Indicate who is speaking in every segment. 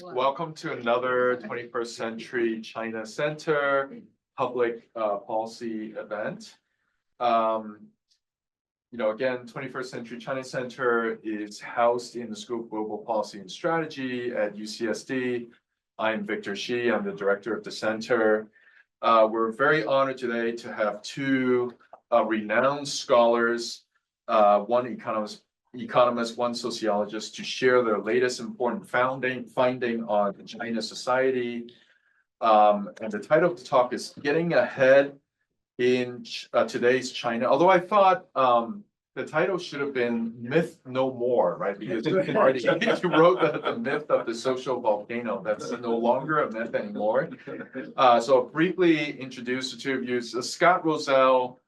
Speaker 1: Welcome to another 21st Century China Center public policy event. Again, 21st Century China Center is housed in the School of Global Policy and Strategy at UCSD. I'm Victor Shi. I'm the director of the center. We're very honored today to have two renowned scholars, one economist, one sociologist, to share their latest important finding on China society. And the title of the talk is Getting Ahead in Today's China. Although I thought the title should have been Myth No More, right? Because you wrote the myth of the social volcano. That's no longer a myth anymore. So I'll briefly introduce the two of you. So Scott Roselle.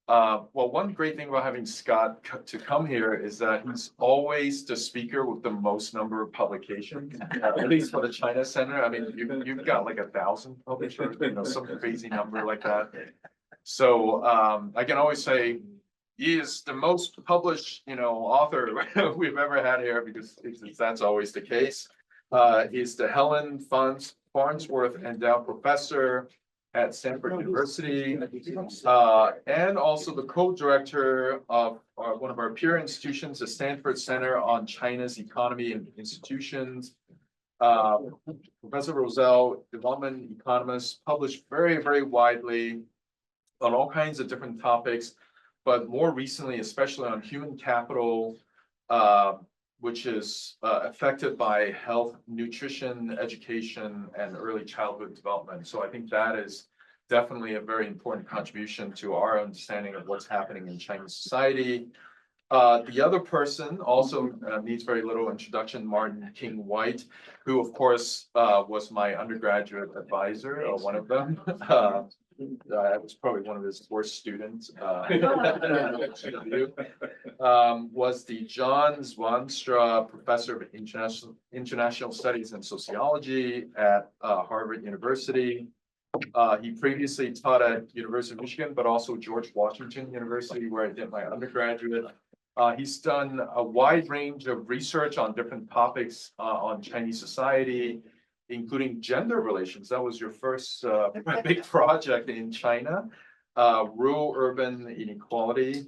Speaker 1: Well, one great thing about having Scott to come here is that he's always the speaker with the most number of publications, at least for the China Center. I mean, you've got like 1,000 publishers, some crazy number like that. So I can always say he is the most published, author we've ever had here, because that's always the case. He's the Helen Farnsworth Endowed Professor at Stanford University, and also the co-director of one of our peer institutions, the Stanford Center on China's Economy and Institutions. Professor Roselle, development economist, published very, very widely on all kinds of different topics, but more recently, especially on human capital, which is affected by health, nutrition, education, and early childhood development. So I think that is definitely a very important contribution to our understanding of what's happening in Chinese society. The other person also needs very little introduction, Martin King White, who of course was my undergraduate advisor, one of them. I was probably one of his worst students. Was the John Zwanstra Professor of International Studies and Sociology at Harvard University. He previously taught at University of Michigan, but also George Washington University, where I did my undergraduate. He's done a wide range of research on different topics on Chinese society, including gender relations. That was your first big project in China. Rural-urban inequality.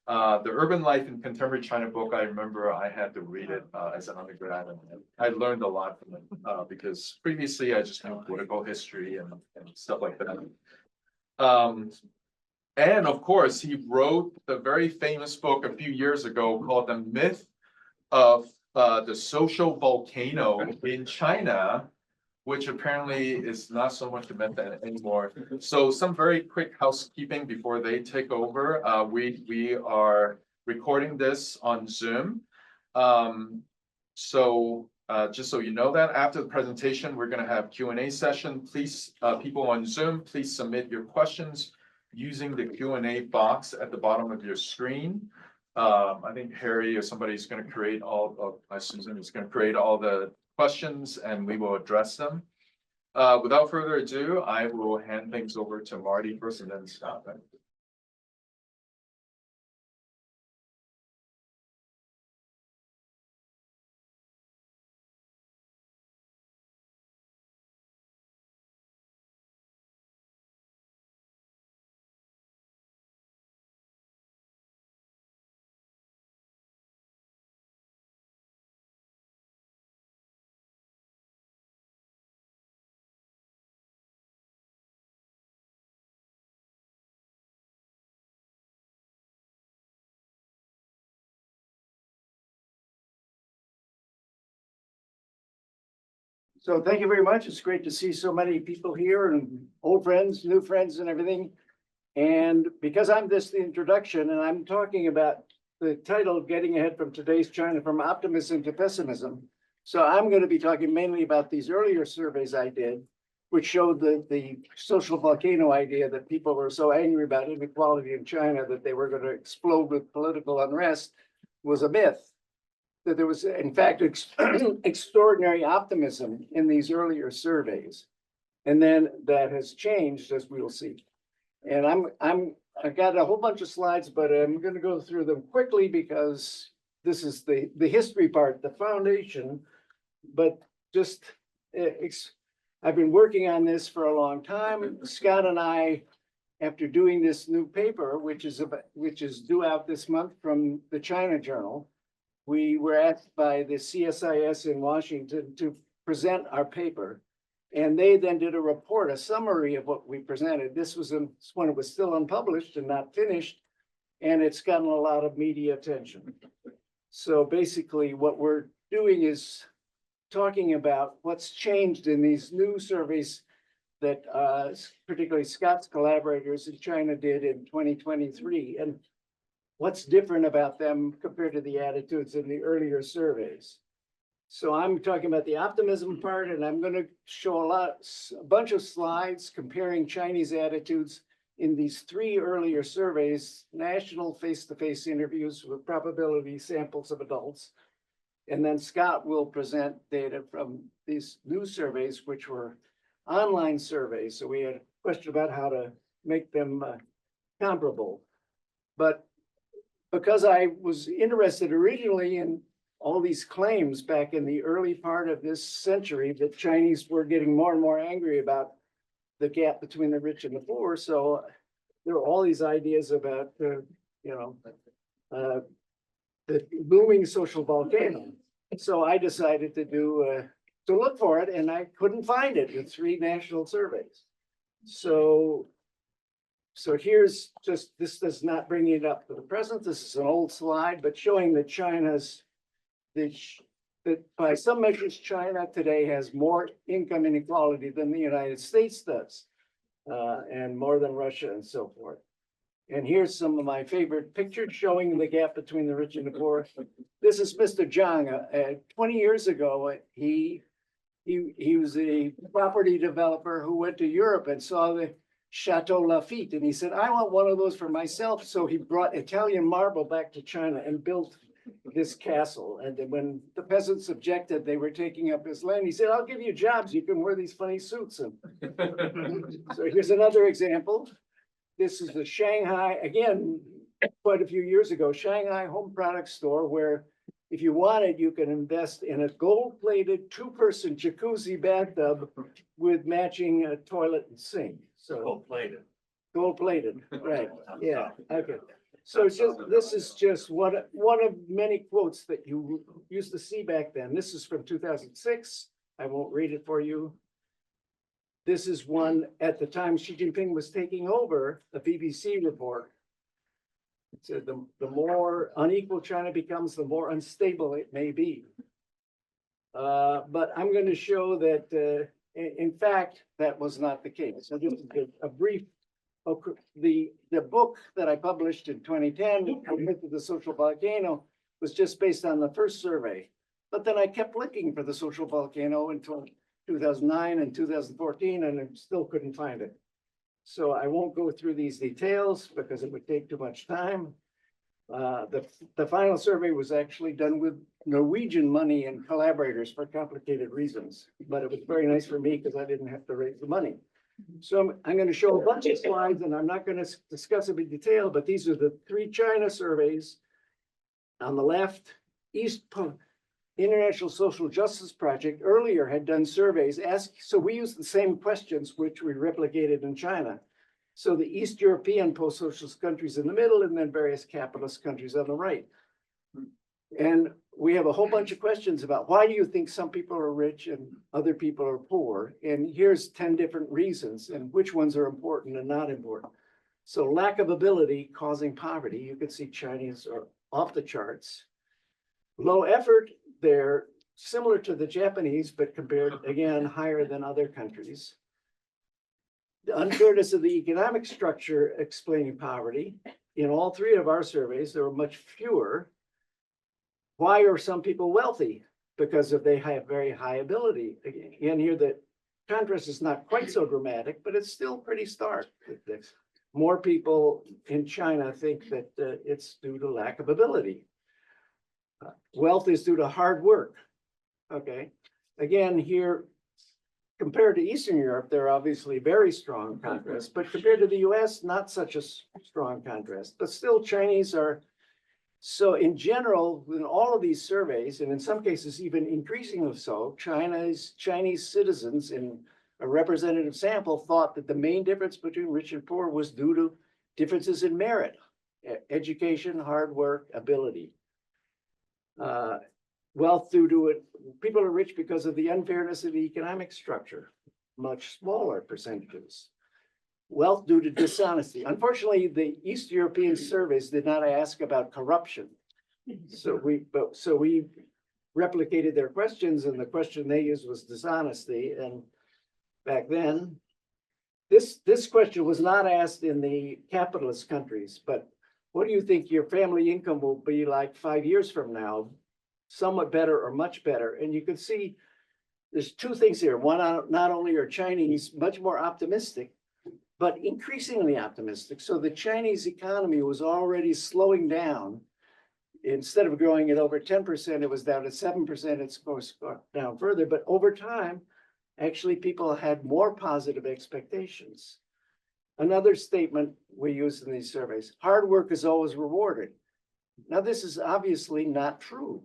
Speaker 1: The Urban Life in Contemporary China book, I remember I had to read it as an undergrad, and I learned a lot from it because previously I just knew political history and stuff like that. And of course, he wrote the very famous book a few years ago called The Myth of the Social Volcano in China, which apparently is not so much a myth anymore. So some very quick housekeeping before they take over. We are recording this on Zoom. Just so you know that, after the presentation, we're going to have Q&A session. Please, people on Zoom, please submit your questions using the Q&A box at the bottom of your screen. I think Harry or somebody's going to create Susan is going to create all the questions, and we will address them. Without further ado, I will hand things over to Marty first, and then Scott.
Speaker 2: So thank you very much. It's great to see so many people here, and old friends, new friends, and everything. And because I'm the introduction, and I'm talking about the title of Getting Ahead from Today's China, from Optimism to Pessimism. So I'm going to be talking mainly about these earlier surveys I did, which showed the social volcano idea that people were so angry about inequality in China that they were going to explode with political unrest was a myth. That there was, in fact, extraordinary optimism in these earlier surveys, and then that has changed, as we will see. And I've got a whole bunch of slides, but I'm going to go through them quickly because this is the history part, the foundation. But just I've been working on this for a long time. Scott and I, after doing this new paper, which is due out this month from the China Journal, we were asked by the CSIS in Washington to present our paper. And they then did a report, a summary of what we presented. This was when it was still unpublished and not finished, and it's gotten a lot of media attention. So basically what we're doing is talking about what's changed in these new surveys that particularly Scott's collaborators in China did in 2023, and what's different about them compared to the attitudes in the earlier surveys. So I'm talking about the optimism part, and I'm going to show a bunch of slides comparing Chinese attitudes in these three earlier surveys, national face-to-face interviews with probability samples of adults. And then Scott will present data from these new surveys, which were online surveys. So we had a question about how to make them comparable. But because I was interested originally in all these claims back in the early part of this century that Chinese were getting more and more angry about the gap between the rich and the poor. So there were all these ideas about, the looming social volcano. So I decided to look for it, and I couldn't find it in three national surveys. So here's just, this does not bring it up to the present. This is an old slide, but showing that that by some measures, China today has more income inequality than the United States does, and more than Russia and so forth. And here's some of my favorite pictures showing the gap between the rich and the poor. This is Mr. Zhang. 20 years ago, he was a property developer who went to Europe and saw the Chateau Lafite, and he said, I want one of those for myself. So he brought Italian marble back to China and built this castle. And then when the peasants objected, they were taking up his land. He said, I'll give you jobs. You can wear these funny suits. And so here's another example. This is the Shanghai, again, quite a few years ago, Shanghai home products store, where if you wanted, you can invest in a gold-plated two-person jacuzzi bathtub with matching toilet and sink. So
Speaker 1: Gold-plated.
Speaker 2: Gold-plated, right? Yeah. Okay. So this is just one of many quotes that you used to see back then. This is from 2006. I won't read it for you. This is one at the time Xi Jinping was taking over, the BBC report. It said the more unequal China becomes, the more unstable it may be. But I'm going to show that, in fact, that was not the case. So just a brief, the book that I published in 2010, Myth of the Social Volcano, was just based on the first survey. But then I kept looking for the social volcano until 2009 and 2014, and I still couldn't find it. So I won't go through these details because it would take too much time. The final survey was actually done with Norwegian money and collaborators for complicated reasons, but it was very nice for me because I didn't have to raise the money. So I'm going to show a bunch of slides, and I'm not going to discuss it in detail, but these are the three China surveys. On the left, International Social Justice Project earlier had done surveys, so we used the same questions which we replicated in China. So the East European post-socialist countries in the middle, and then various capitalist countries on the right. And we have a whole bunch of questions about why do you think some people are rich and other people are poor? And here's 10 different reasons and which ones are important and not important. So lack of ability causing poverty. You can see Chinese are off the charts. Low effort, they're similar to the Japanese, but compared, again, higher than other countries. The unfairness of the economic structure explaining poverty. In all three of our surveys, there were much fewer. Why are some people wealthy? Because they have very high ability. Again, here the contrast is not quite so dramatic, but it's still pretty stark. More people in China think that it's due to lack of ability. Wealth is due to hard work. Okay. Again, here, compared to Eastern Europe, there are obviously very strong contrasts, but compared to the US, not such a strong contrast. But still, Chinese are So in general, in all of these surveys, and in some cases even increasingly so, Chinese citizens in a representative sample thought that the main difference between rich and poor was due to differences in merit, education, hard work, ability. Wealth due to it, people are rich because of the unfairness of the economic structure, much smaller percentages. Wealth due to dishonesty. Unfortunately, the East European surveys did not ask about corruption. So we replicated their questions, and the question they used was dishonesty. And back then, this question was not asked in the capitalist countries, but what do you think your family income will be like 5 years from now? Somewhat better or much better. And you can see there's two things here. One, not only are Chinese much more optimistic, but increasingly optimistic. So the Chinese economy was already slowing down. Instead of growing at over 10%, it was down to 7%. It's of course gone down further, but over time, actually people had more positive expectations. Another statement we use in these surveys, hard work is always rewarded. Now, this is obviously not true.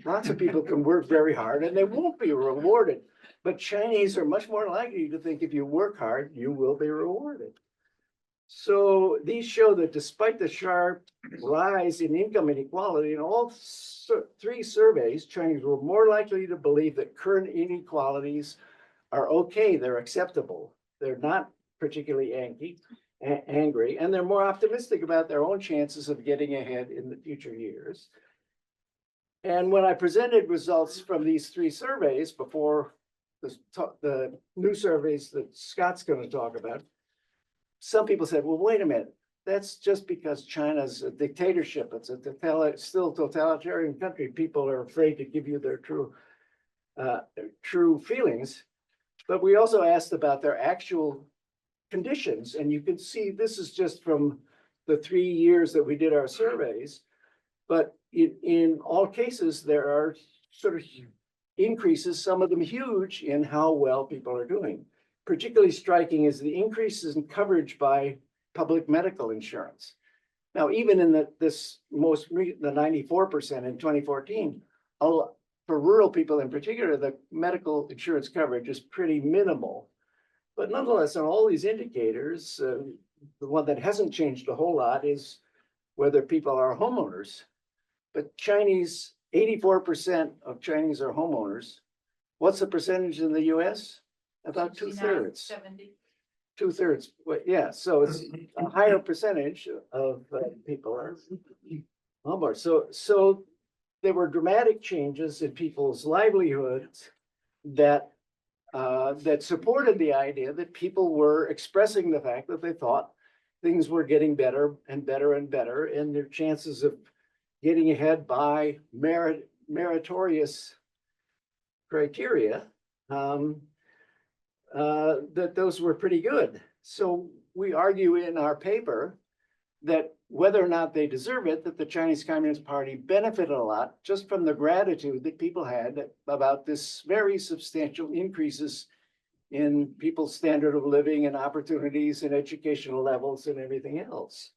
Speaker 2: Lots of people can work very hard and they won't be rewarded. But Chinese are much more likely to think if you work hard, you will be rewarded. So these show that despite the sharp rise in income inequality in all three surveys, Chinese were more likely to believe that current inequalities are okay, they're acceptable. They're not particularly angry, and they're more optimistic about their own chances of getting ahead in the future years. And when I presented results from these three surveys before the new surveys that Scott's going to talk about, some people said, well, wait a minute, that's just because China's a dictatorship. It's a still totalitarian country. People are afraid to give you their true feelings. But we also asked about their actual conditions. And you can see this is just from the 3 years that we did our surveys. But in all cases, there are sort of increases, some of them huge, in how well people are doing. Particularly striking is the increases in coverage by public medical insurance. Now, even in the 94% in 2014, for rural people in particular, the medical insurance coverage is pretty minimal. But nonetheless, on all these indicators, the one that hasn't changed a whole lot is whether people are homeowners. But 84% of Chinese are homeowners. What's the percentage in the US? About 2/3.
Speaker 3: 70.
Speaker 2: 2/3, yeah, so it's a higher percentage of people are homeowners. So there were dramatic changes in people's livelihoods that supported the idea that people were expressing the fact that they thought things were getting better and better and better, and their chances of getting ahead by meritorious criteria, that those were pretty good. So we argue in our paper that whether or not they deserve it, that the Chinese Communist Party benefited a lot just from the gratitude that people had about this very substantial increases in people's standard of living and opportunities and educational levels and everything else.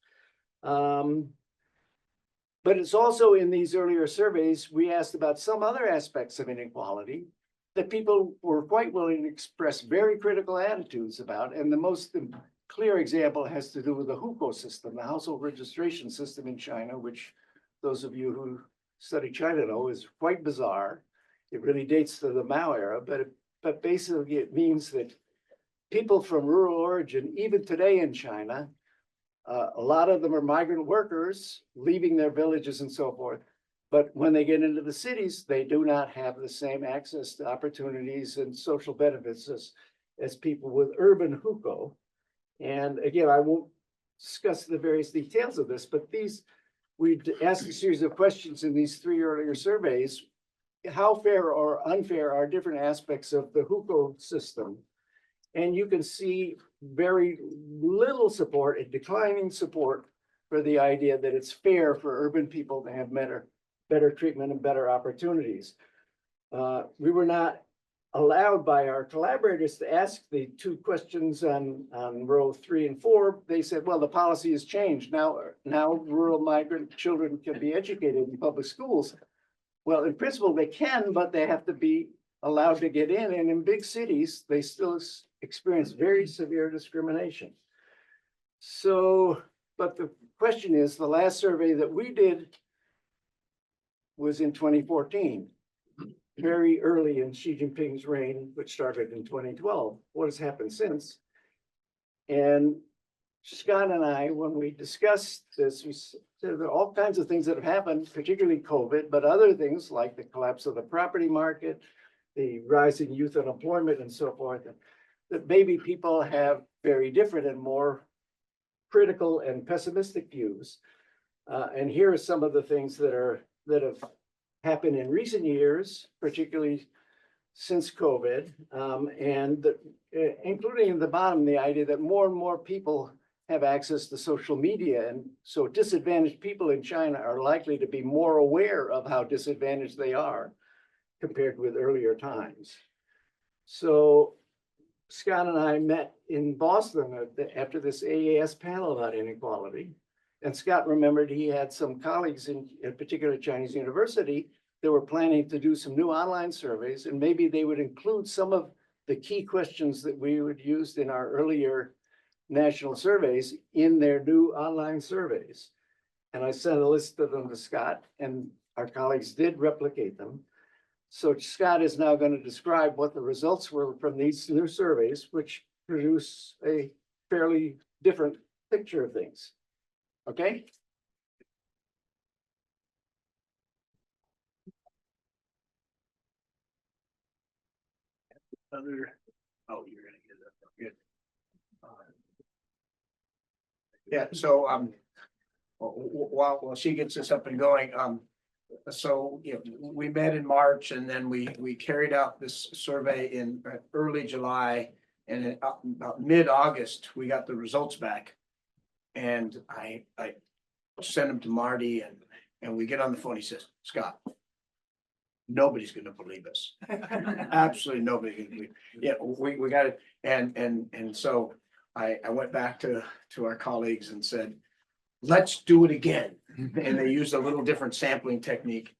Speaker 2: But it's also in these earlier surveys, we asked about some other aspects of inequality that people were quite willing to express very critical attitudes about. And the most clear example has to do with the hukou system, the household registration system in China, which those of you who study China know is quite bizarre. It really dates to the Mao era, but basically it means that people from rural origin, even today in China, a lot of them are migrant workers leaving their villages and so forth. But when they get into the cities, they do not have the same access to opportunities and social benefits as people with urban hukou. And again, I won't discuss the various details of this, but we asked a series of questions in these three earlier surveys. How fair or unfair are different aspects of the hukou system? And you can see very little support and declining support for the idea that it's fair for urban people to have better treatment and better opportunities. We were not allowed by our collaborators to ask the two questions on row 3 and 4, they said, well, the policy has changed. Now rural migrant children can be educated in public schools. Well, in principle, they can, but they have to be allowed to get in. And in big cities, they still experience very severe discrimination. So, but the question is, the last survey that we did was in 2014. Very early in Xi Jinping's reign, which started in 2012. What has happened since? And Scott and I, when we discussed this, we said there are all kinds of things that have happened, particularly COVID, but other things like the collapse of the property market, the rising youth unemployment and so forth, that maybe people have very different and more critical and pessimistic views. And here are some of the things that have happened in recent years, particularly since COVID, including in the bottom, the idea that more and more people have access to social media. And so disadvantaged people in China are likely to be more aware of how disadvantaged they are compared with earlier times. So Scott and I met in Boston after this AAS panel about inequality. And Scott remembered he had some colleagues in a particular Chinese university that were planning to do some new online surveys, and maybe they would include some of the key questions that we would use in our earlier national surveys in their new online surveys. And I sent a list of them to Scott, and our colleagues did replicate them. So Scott is now going to describe what the results were from these new surveys, which produce a fairly different picture of things. Okay?
Speaker 3: Oh, you're gonna get it. Good. Yeah, so while she gets us up and going, so we met in March, and then we carried out this survey in early July, and about mid-August we got the results back, and I sent them to Marty, and we get on the phone. He says, Scott, nobody's going to believe us. Absolutely nobody can believe. Yeah, we got it. And so I went back to our colleagues and said, let's do it again. And they used a little different sampling technique,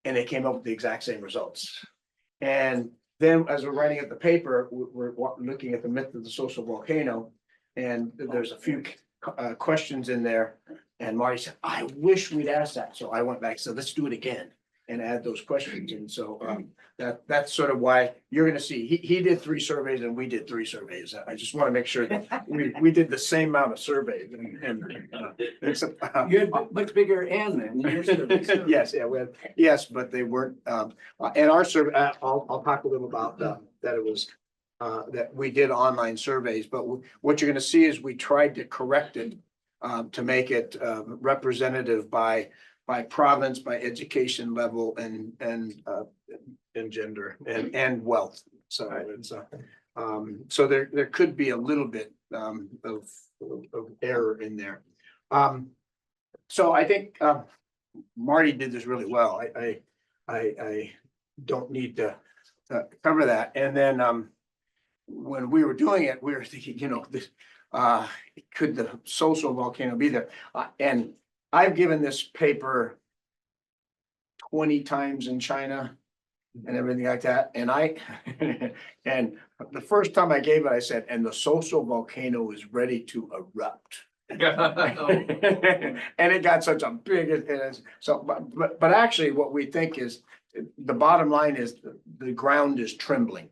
Speaker 3: and they came up with the exact same results. And then as we're writing at the paper, we're looking at the myth of the social volcano, and there's a few questions in there. And Marty said, I wish we'd asked that. So I went back and said, let's do it again and add those questions. And so that's sort of why you're going to see he did 3 surveys and we did 3 surveys. I just want to make sure that we did the same amount of surveys.
Speaker 2: You had much bigger N than your surveys.
Speaker 3: Yes, yeah, yes, but they weren't. And our survey, I'll talk a little about that. It was that we did online surveys, but what you're going to see is we tried to correct it to make it representative by province, by education level, and gender and wealth. So it's so there could be a little bit of error in there. So I think Marty did this really well. I don't need to cover that. And then when we were doing it, we were thinking, this could the social volcano be there? And I've given this paper 20 times in China and everything like that. And and the first time I gave it, I said, and the social volcano is ready to erupt. And it got such a big, so, but actually what we think is the bottom line is the ground is trembling.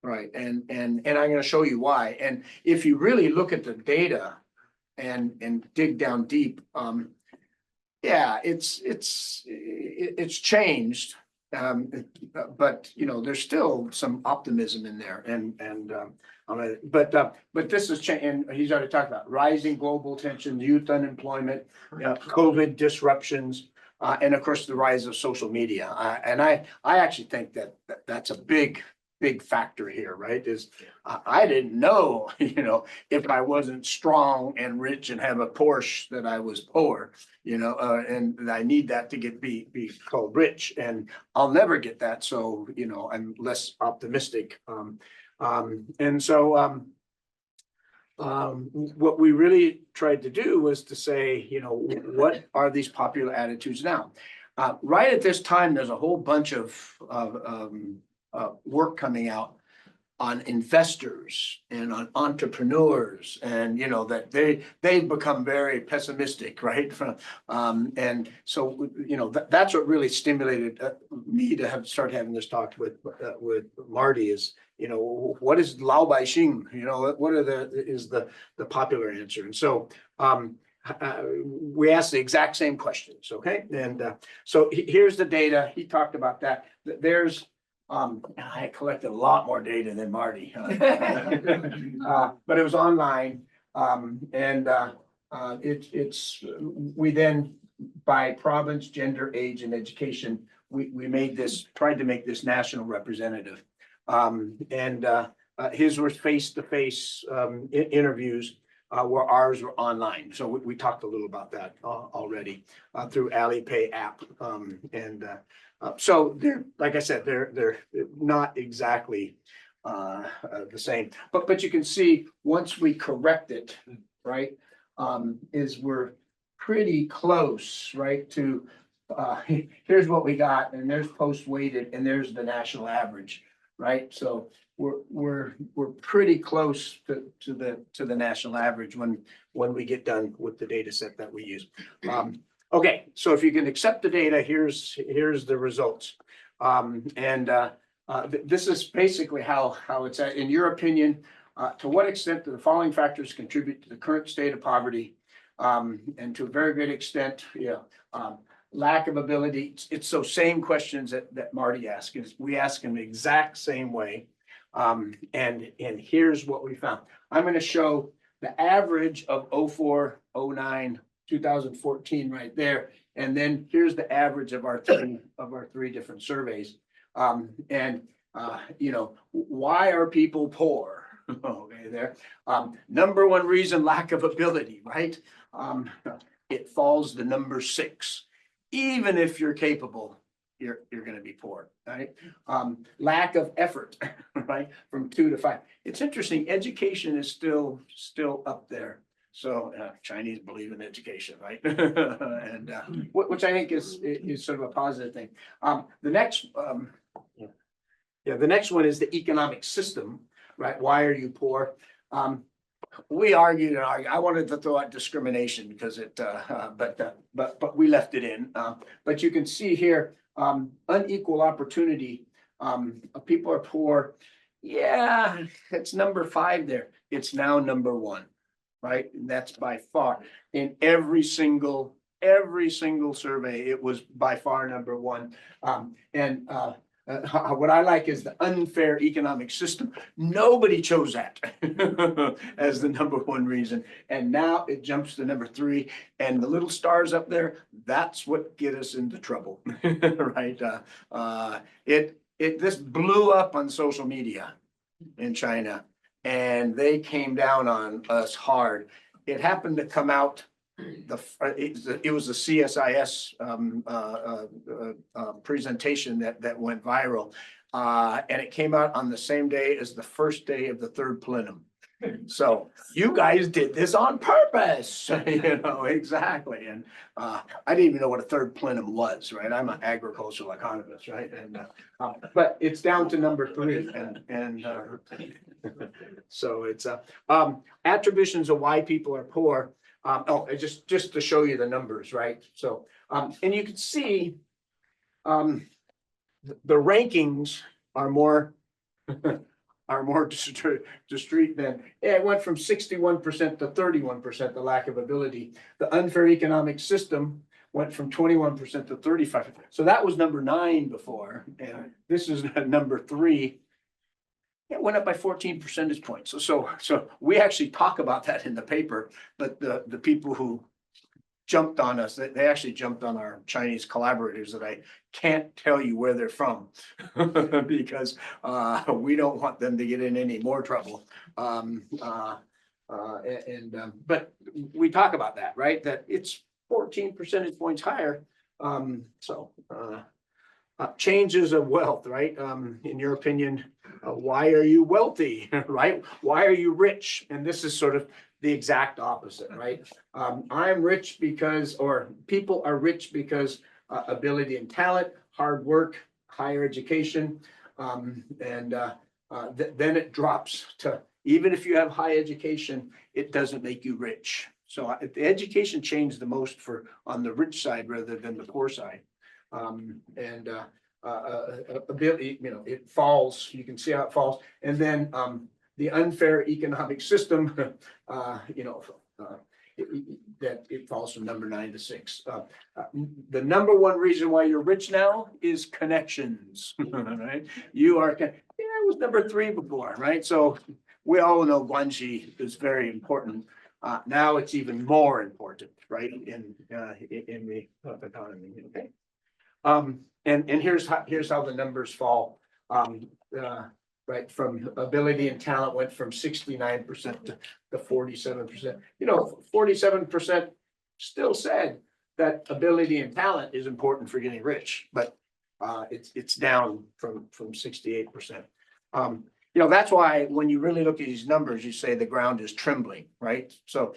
Speaker 3: Right. And I'm going to show you why. And if you really look at the data and dig down deep, yeah, it's changed. But there's still some optimism in there. But this is changed. And he's already talked about rising global tension, youth unemployment, COVID disruptions, and of course the rise of social media. And I actually think that's a big big factor here, right? Is I didn't know, if I wasn't strong and rich and have a Porsche that I was poor, and I need that to be called rich, and I'll never get that. So, I'm less optimistic. What we really tried to do was to say, what are these popular attitudes now? Right at this time, there's a whole bunch of work coming out on investors and on entrepreneurs, and that they've become very pessimistic, right? And so that's what really stimulated me to start having this talk with Marty. Is what is Lao Bai Xing? What is the popular answer? And so we asked the exact same questions. Okay, and so here's the data. He talked about that. There's I collected a lot more data than Marty, but it was online, and we then, by province, gender, age, and education, we tried to make this national representative, and his were face-to-face interviews, where ours were online. So we talked a little about that already through Alipay app, so they're, like I said, they're not exactly the same, but you can see once we correct it, right, is we're pretty close, right, to here's what we got, and there's post-weighted, and there's the national average, right? So we're pretty close to the national average when we get done with the data set that we use. Okay, so if you can accept the data, here's the results. This is basically how it's at. In your opinion, to what extent do the following factors contribute to the current state of poverty? And to a very great extent, lack of ability. It's those same questions that Marty asked. We ask in the exact same way. And here's what we found. I'm going to show the average of 04, 09, 2014 right there, and then here's the average of our three different surveys. Why are people poor? Okay, there. Number one reason, lack of ability, right? It falls to number 6. Even if you're capable, you're going to be poor, right? Lack of effort, right? From 2 to 5. It's interesting. Education is still up there. So Chinese believe in education, right? And which I think is sort of a positive thing. The next one is the economic system, right? Why are you poor? We argued and argued. I wanted to throw out discrimination because but we left it in. But you can see here, unequal opportunity. People are poor. Yeah, it's number 5 there. It's now number 1. Right, and that's by far in every single survey. It was by far number 1. What I like is the unfair economic system. Nobody chose that as the number 1 reason, and now it jumps to number 3. And the little stars up there, that's what get us into trouble, right? This blew up on social media in China. And they came down on us hard. It happened to come out. It was the CSIS presentation that went viral, and it came out on the same day as the first day of the 3rd plenum. So you guys did this on purpose, exactly. And I didn't even know what a 3rd plenum was, right? I'm an agricultural economist, right? And but it's down to number 3, and so it's attributions of why people are poor. Just to show you the numbers, right? So and you can see the rankings are more discrete than it went from 61% to 31%, the lack of ability. The unfair economic system went from 21% to 35%. So that was number 9 before, and this is number 3. It went up by 14 percentage points. So we actually talk about that in the paper, but the people who jumped on us. They actually jumped on our Chinese collaborators that I can't tell you where they're from because we don't want them to get in any more trouble. But we talk about that, right? That it's 14 percentage points higher. Changes of wealth, right? In your opinion, why are you wealthy, right? Why are you rich? And this is sort of the exact opposite, right? I'm rich because, or people are rich because ability and talent, hard work, higher education, then it drops to, even if you have high education, it doesn't make you rich. So the education changed the most for on the rich side rather than the poor side. Ability, it falls, you can see how it falls. And then the unfair economic system, that it falls from number 9 to 6. The number one reason why you're rich now is connections, right? You are, it was number 3 before, right? So we all know Guanxi is very important. Now it's even more important, right? In the economy, okay? And here's how the numbers fall. Right, from ability and talent went from 69% to 47%. 47% still said that ability and talent is important for getting rich, but it's down from 68%. That's why when you really look at these numbers, you say the ground is trembling, right? So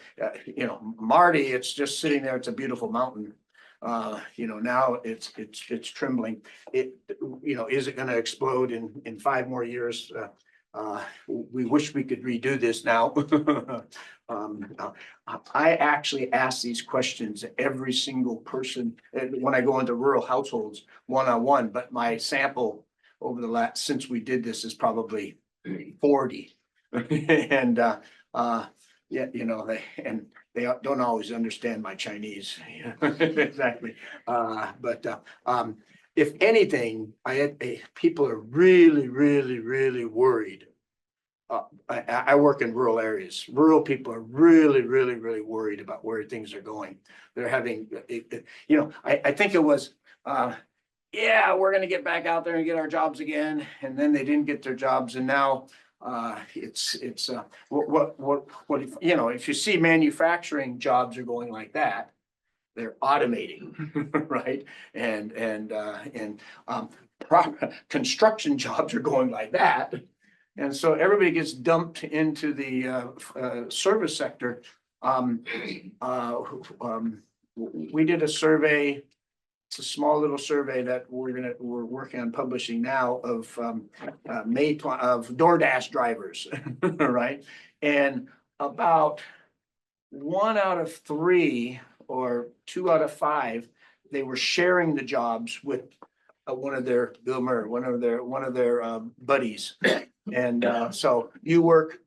Speaker 3: Marty, it's just sitting there. It's a beautiful mountain. Now it's trembling. Is it going to explode in 5 more years? We wish we could redo this now. I actually ask these questions to every single person when I go into rural households one-on-one, but my sample over the last, since we did this, is probably 40. And they don't always understand my Chinese. Exactly. But if anything, people are really, really, really worried. I work in rural areas. Rural people are really, really, really worried about where things are going. They're having, I think it was, we're going to get back out there and get our jobs again. And then they didn't get their jobs. And now if you see manufacturing jobs are going like that, they're automating, right? And construction jobs are going like that. And so everybody gets dumped into the service sector. We did a survey. It's a small little survey that we're working on publishing now of DoorDash drivers, right? And about 1 out of 3 or 2 out of 5, they were sharing the jobs with one of their buddies. And so you work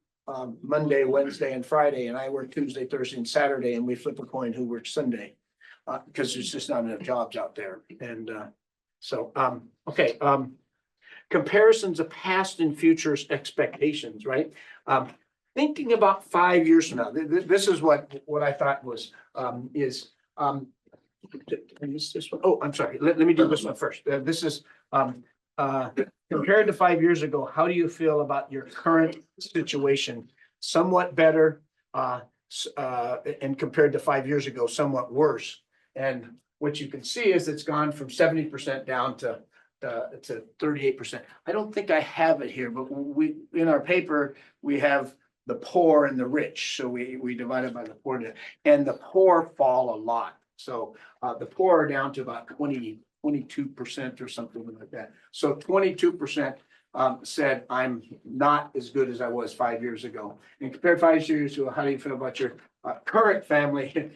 Speaker 3: Monday, Wednesday, and Friday, and I work Tuesday, Thursday, and Saturday, and we flip a coin who works Sunday. Because there's just not enough jobs out there. And comparisons of past and future's expectations, right? Thinking about 5 years from now, this is what I thought was, this one. Oh, I'm sorry. Let me do this one first. This is compared to 5 years ago, how do you feel about your current situation? Somewhat better, and compared to 5 years ago, somewhat worse. And what you can see is it's gone from 70% down to 38%. I don't think I have it here, but in our paper, we have the poor and the rich. So we divide it by the poor, and the poor fall a lot. So the poor are down to about 22% or something like that. So 22% said, I'm not as good as I was 5 years ago. And compared 5 years ago, how do you feel about your current family?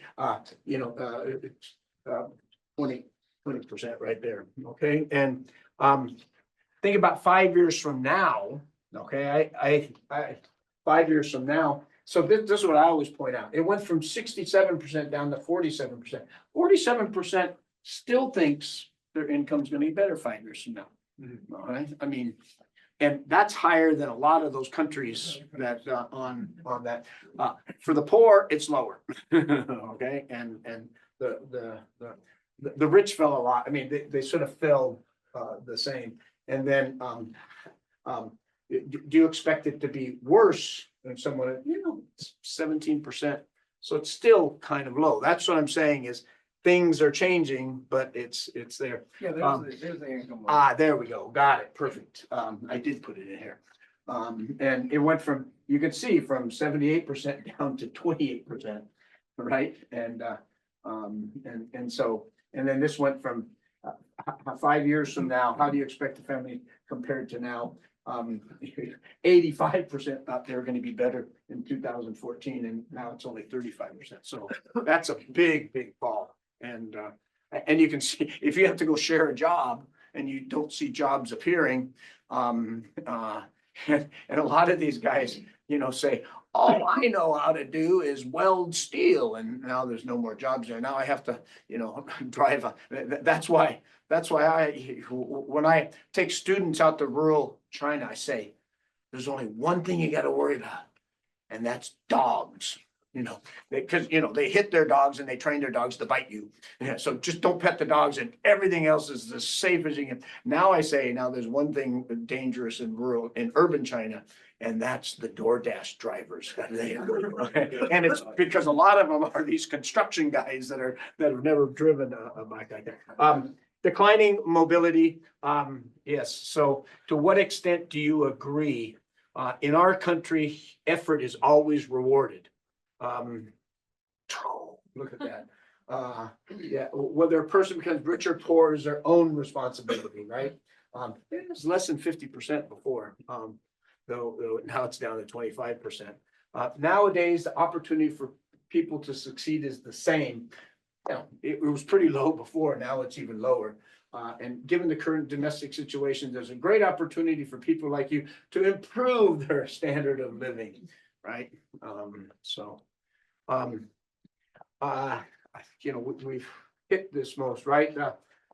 Speaker 3: 20% right there. Okay. And think about 5 years from now. Okay. I 5 years from now. So this is what I always point out. It went from 67% down to 47%. 47% still thinks their income's going to be better 5 years from now. All right. I mean, and that's higher than a lot of those countries that, on that. For the poor, it's lower. Okay, and the rich fell a lot. I mean, they sort of fell, the same. And then, do you expect it to be worse than someone, 17%? So it's still kind of low. That's what I'm saying is things are changing, but it's there.
Speaker 2: Yeah, there's the income.
Speaker 3: There we go. Got it. Perfect. I did put it in here. And it went from, you can see from 78% down to 28%, right? And so, and then this went from 5 years from now, how do you expect the family compared to now? 85% thought they were going to be better in 2014, and now it's only 35%. So that's a big fall. And you can see if you have to go share a job and you don't see jobs appearing, and a lot of these guys, say, all I know how to do is weld steel, and now there's no more jobs there. Now I have to, drive that's why when I take students out to rural China, I say, there's only one thing you got to worry about, and that's dogs. Because they hit their dogs and they train their dogs to bite you. Yeah, so just don't pet the dogs, and everything else is as safe as you can. Now I say, there's one thing dangerous in urban China, and that's the DoorDash drivers. And it's because a lot of them are these construction guys that have never driven a bike like that. Declining mobility. Yes. So to what extent do you agree? In our country, effort is always rewarded. Look at that. Yeah, whether a person becomes rich or poor is their own responsibility, right? It was less than 50% before, though now it's down to 25%. Nowadays, the opportunity for people to succeed is the same. It was pretty low before, now it's even lower. And given the current domestic situation, there's a great opportunity for people like you to improve their standard of living, right? We've hit this most, right?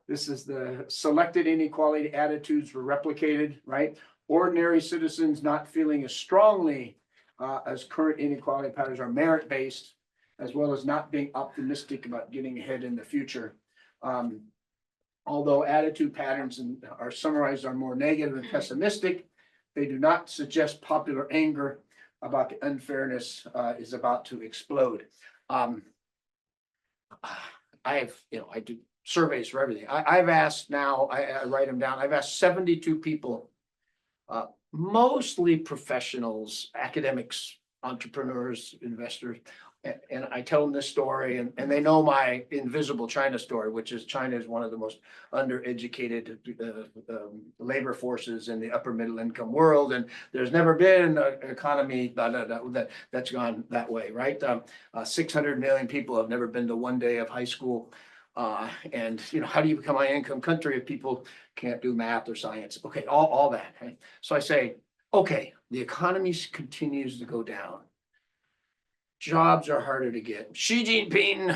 Speaker 3: This is the selected inequality attitudes were replicated, right? Ordinary citizens not feeling as strongly as current inequality patterns are merit-based, as well as not being optimistic about getting ahead in the future. Although attitude patterns are summarized are more negative and pessimistic, they do not suggest popular anger about the unfairness is about to explode. I do surveys for everything. I've asked now, I write them down. I've asked 72 people, mostly professionals, academics, entrepreneurs, investors. And I tell them this story, and they know my invisible China story, which is China is one of the most undereducated labor forces in the upper middle income world. And there's never been an economy that's gone that way, right? 600 million people have never been to one day of high school. And how do you become a high income country if people can't do math or science? Okay, all that. Right? So I say, okay, the economy continues to go down. Jobs are harder to get. Xi Jinping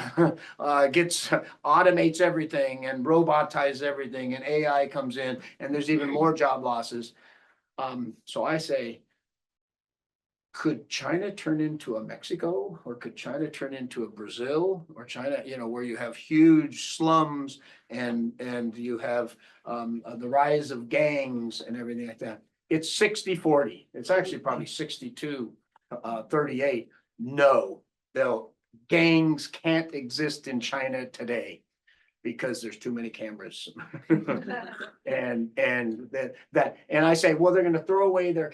Speaker 3: automates everything and robotizes everything, and AI comes in, and there's even more job losses. So I say, could China turn into a Mexico, or could China turn into a Brazil, or China, where you have huge slums and you have the rise of gangs and everything like that? It's 60-40. It's actually probably 62-38. No, gangs can't exist in China today because there's too many cameras. and I say, well, they're going to throw away their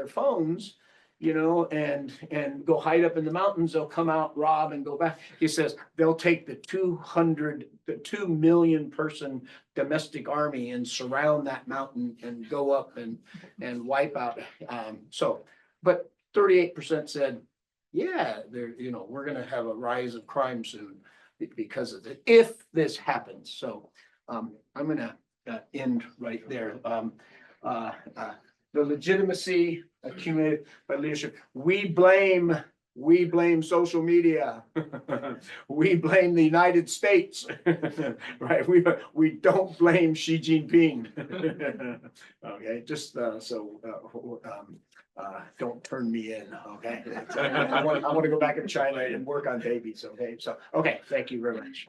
Speaker 3: phones, and go hide up in the mountains. They'll come out, rob, and go back. He says they'll take the 2 million person domestic army and surround that mountain and go up and wipe out. But 38% said, yeah, we're going to have a rise of crime soon because of it, if this happens. So I'm going to end right there. The legitimacy accumulated by leadership. We blame We blame social media. We blame the United States. Right? We don't blame Xi Jinping. Okay, just don't turn me in, okay? I want to go back to China and work on babies, okay? So, okay, thank you very much.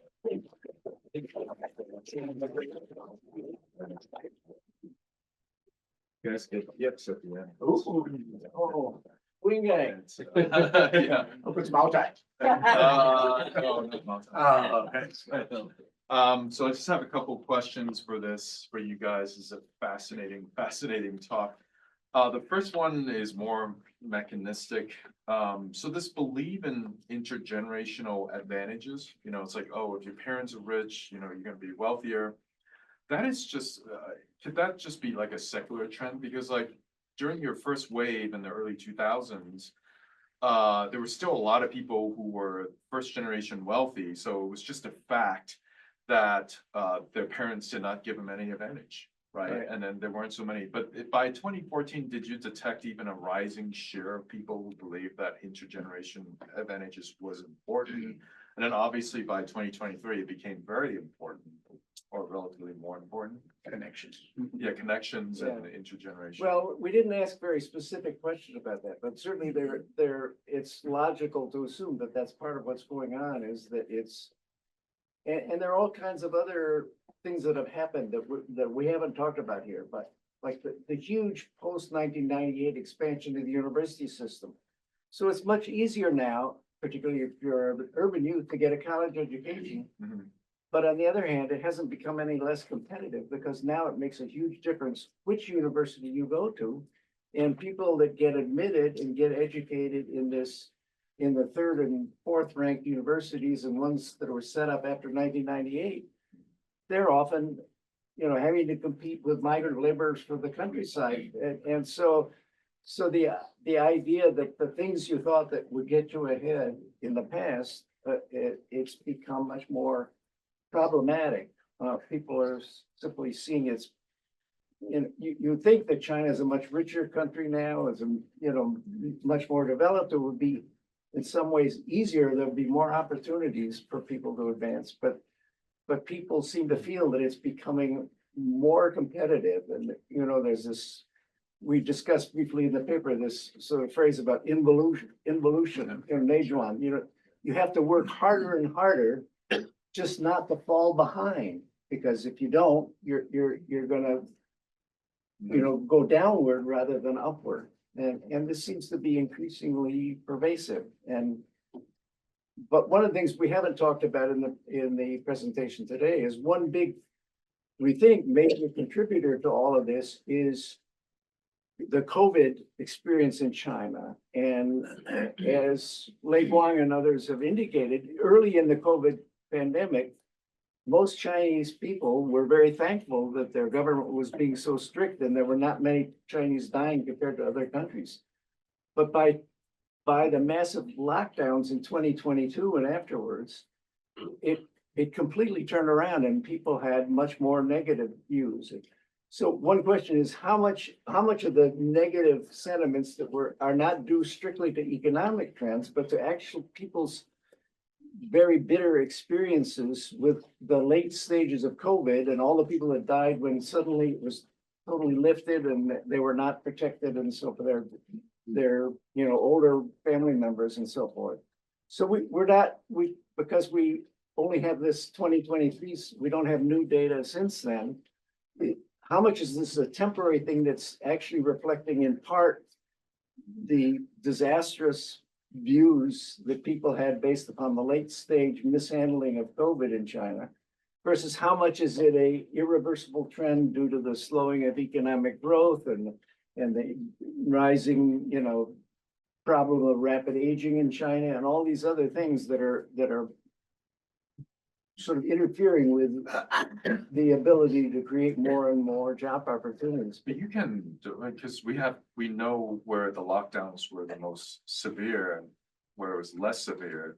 Speaker 1: Guys, yes, at the end.
Speaker 2: Oh, Wing gang.
Speaker 1: Yeah.
Speaker 3: Hope it's about time.
Speaker 1: No, not
Speaker 3: Okay.
Speaker 1: so I just have a couple questions for this, for you guys. It's a fascinating talk. The first one is more mechanistic. So this belief in intergenerational advantages, it's like, oh, if your parents are rich, you're gonna be wealthier. That is just, could that just be like a secular trend? Because like during your first wave in the early 2000s, there were still a lot of people who were first generation wealthy. So it was just a fact that their parents did not give them any advantage, right?
Speaker 2: Right.
Speaker 1: And then there weren't so many. But by 2014, did you detect even a rising share of people who believe that intergeneration advantages was important? And then obviously by 2023, it became very important, or relatively more important.
Speaker 3: Connections.
Speaker 1: Yeah, connections and
Speaker 2: Yeah.
Speaker 1: intergeneration.
Speaker 2: Well, we didn't ask very specific questions about that, but certainly it's logical to assume that that's part of what's going on, is that and there are all kinds of other things that have happened that we haven't talked about here, but like the huge post-1998 expansion of the university system. So it's much easier now, particularly if you're an urban youth, to get a college education.
Speaker 1: Mhm.
Speaker 2: But on the other hand, it hasn't become any less competitive, because now it makes a huge difference which university you go to. And people that get admitted and get educated in the third and fourth ranked universities and ones that were set up after 1998, they're often, having to compete with migrant laborers from the countryside. And so the idea that the things you thought that would get you ahead in the past, it's become much more problematic. People are simply seeing it's, you think that China is a much richer country now, is much more developed. It would be in some ways easier. There'll be more opportunities for people to advance, but people seem to feel that it's becoming more competitive. And there's this, we discussed briefly in the paper, this sort of phrase about involution, Neijuan, you have to work harder and harder just not to fall behind, because if you don't, you're gonna, go downward rather than upward. And this seems to be increasingly pervasive. But one of the things we haven't talked about in the presentation today is one big, we think, major contributor to all of this is the COVID experience in China. And as Lei Guang and others have indicated, early in the COVID pandemic, most Chinese people were very thankful that their government was being so strict and there were not many Chinese dying compared to other countries. But by the massive lockdowns in 2022 and afterwards, it completely turned around and people had much more negative views. So one question is, how much of the negative sentiments that are not due strictly to economic trends, but to actual people's very bitter experiences with the late stages of COVID and all the people that died when suddenly it was totally lifted and they were not protected, and so for their older family members and so forth. So because we only have this 2023, we don't have new data since then. How much is this a temporary thing that's actually reflecting in part the disastrous views that people had based upon the late stage mishandling of COVID in China, versus how much is it a irreversible trend due to the slowing of economic growth and the rising, problem of rapid aging in China and all these other things that are sort of interfering with the ability to create more and more job opportunities.
Speaker 1: But you can do it because we know where the lockdowns were the most severe and where it was less severe.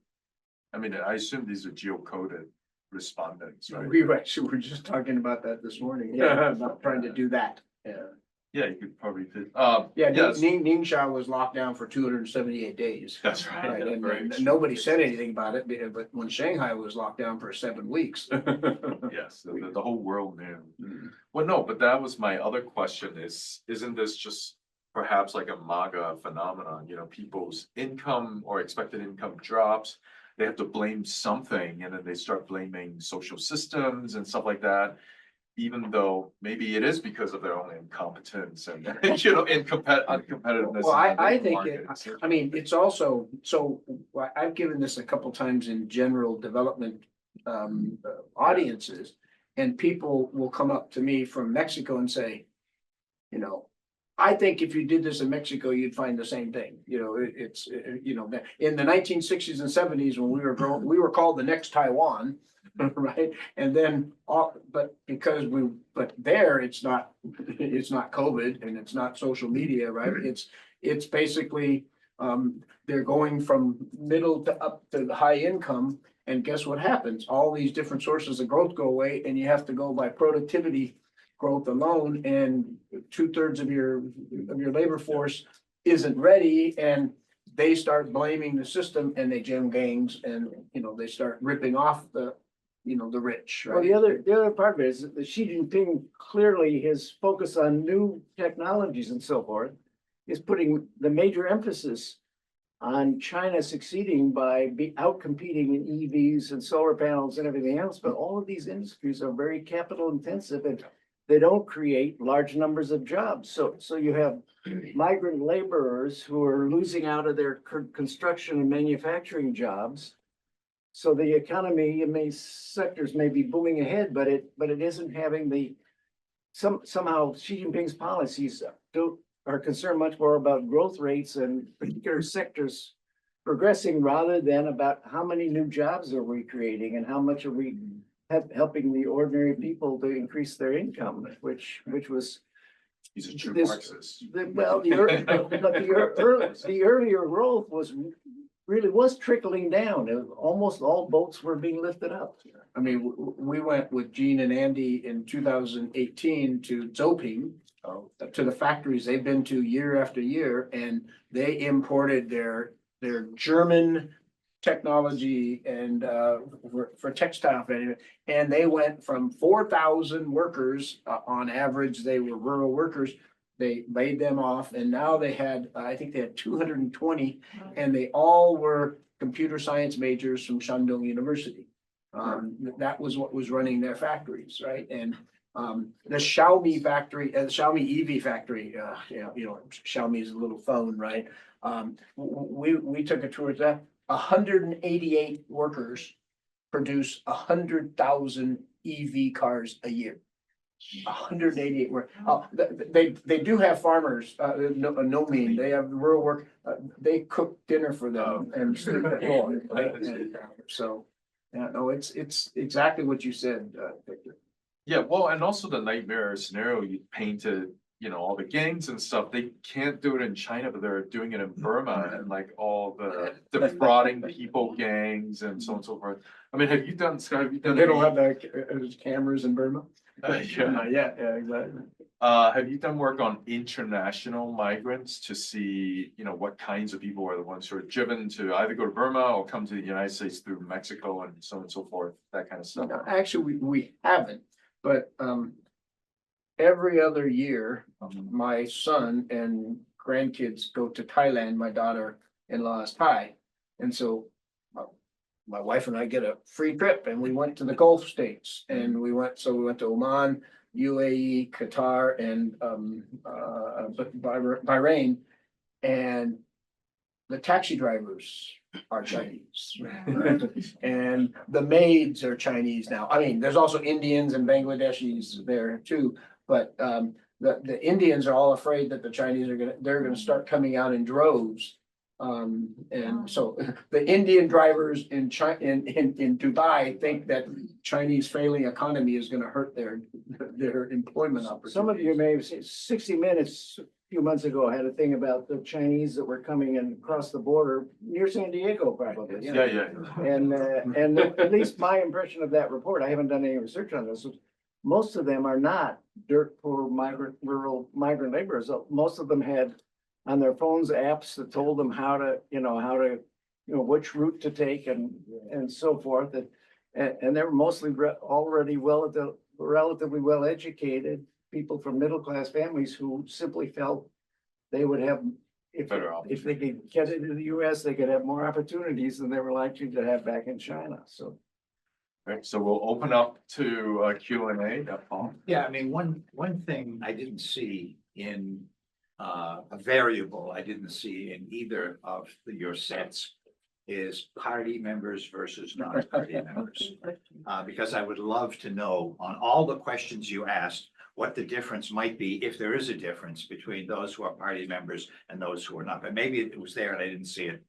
Speaker 1: I mean, I assume these are geocoded respondents, right?
Speaker 3: We were just talking about that this morning. Yeah, about trying to do that. Yeah.
Speaker 1: Yeah, you could probably fit,
Speaker 3: Yeah,
Speaker 1: yes,
Speaker 3: Ningxia was locked down for 278 days.
Speaker 1: that's right.
Speaker 3: Right,
Speaker 1: yeah,
Speaker 3: and
Speaker 1: very
Speaker 3: and
Speaker 1: extreme
Speaker 3: nobody
Speaker 1: cases.
Speaker 3: said anything about it, but when Shanghai was locked down for 7 weeks.
Speaker 1: Yes, the whole world knew. Well, no, but that was my other question is, isn't this just perhaps like a MAGA phenomenon? You know, people's income or expected income drops. They have to blame something and then they start blaming social systems and stuff like that. Even though maybe it is because of their own incompetence and, you know, uncompetitiveness.
Speaker 3: Well,
Speaker 1: in the
Speaker 3: I
Speaker 1: labor
Speaker 3: think
Speaker 1: market,
Speaker 3: it,
Speaker 1: etc.
Speaker 3: I mean, it's also, so I've given this a couple times in general development audiences. And people will come up to me from Mexico and say, you know, I think if you did this in Mexico, you'd find the same thing. You know, it's, you know, in the 1960s and 70s, when we were growing, we were called the next Taiwan. Right, and then, but there, it's not COVID and it's not social media, right? It's basically, they're going from middle to up to the high income. And guess what happens? All these different sources of growth go away and you have to go by productivity growth alone, and 2/3 of your labor force isn't ready, and they start blaming the system and they jam gangs and, you know, they start ripping off the rich,
Speaker 2: Well,
Speaker 3: right?
Speaker 2: the other part of it is that Xi Jinping clearly his focus on new technologies and so forth is putting the major emphasis on China succeeding by outcompeting in EVs and solar panels and everything else. But all of these industries are very capital intensive and they don't create large numbers of jobs. So you have migrant laborers who are losing out of their construction and manufacturing jobs. So the economy in these sectors may be booming ahead, but it isn't having somehow Xi Jinping's policies are concerned much more about growth rates and particular sectors progressing rather than about how many new jobs are we creating and how much are we helping the ordinary people to increase their income, which was
Speaker 1: He's a true
Speaker 2: this-
Speaker 1: Marxist.
Speaker 2: the earlier growth was trickling down. Almost all boats were being lifted up.
Speaker 3: I mean, we went with Gene and Andy in 2018 to Zoping, to the factories they've been to year after year, and they imported their German technology and for textile, and they went from 4,000 workers on average. They were rural workers. They laid them off, and now I think they had 220, and they all were computer science majors from Shandong University. That was what was running their factories, right? And the Xiaomi factory, Xiaomi EV factory, Xiaomi's a little phone, right? We took a tour of that. 188 workers produce 100,000 EV cars a year. 188 work. They do have farmers, no mean, they have rural work, they cook dinner for them and sleep at home. So, yeah, no, it's exactly what you said, Victor.
Speaker 1: Yeah, well, and also the nightmare scenario you painted, you know, all the gangs and stuff, they can't do it in China, but they're doing it in Burma and like all the defrauding people gangs and so on and so forth. I mean, have you done, Scott, have you done?
Speaker 3: They don't have the cameras in Burma?
Speaker 1: Yeah.
Speaker 3: Yeah, exactly.
Speaker 1: Have you done work on international migrants to see, you know, what kinds of people are the ones who are driven to either go to Burma or come to the United States through Mexico and so on and so forth, that kind of stuff?
Speaker 3: No, actually, we haven't, but every other year, my son and grandkids go to Thailand. My daughter-in-law is Thai. And so my wife and I get a free trip and we went to the Gulf states and we went to Oman, UAE, Qatar, and Bahrain. And the taxi drivers are Chinese. And the maids are Chinese now. I mean, there's also Indians and Bangladeshis there too. But the Indians are all afraid that the Chinese they're gonna start coming out in droves. And so the Indian drivers in Dubai think that Chinese failing economy is gonna hurt their employment opportunities.
Speaker 2: Some of you may have seen 60 Minutes a few months ago had a thing about the Chinese that were coming in across the border near San Diego, probably.
Speaker 1: Yeah.
Speaker 2: And at least my impression of that report, I haven't done any research on this, most of them are not dirt poor rural migrant laborers. Most of them had on their phones apps that told them how to, which route to take and so forth. And they're mostly already relatively well educated people from middle class families who simply felt they would have,
Speaker 1: Better off.
Speaker 2: if they could get into the US, they could have more opportunities than they were likely to have back in China. So
Speaker 1: Right, so we'll open up to Q&A, Paul.
Speaker 4: Yeah, I mean, one thing I didn't see in a variable I didn't see in either of your sets is party members versus non-party members. Because I would love to know on all the questions you asked, what the difference might be, if there is a difference between those who are party members and those who are not, but maybe it was there and I didn't see it.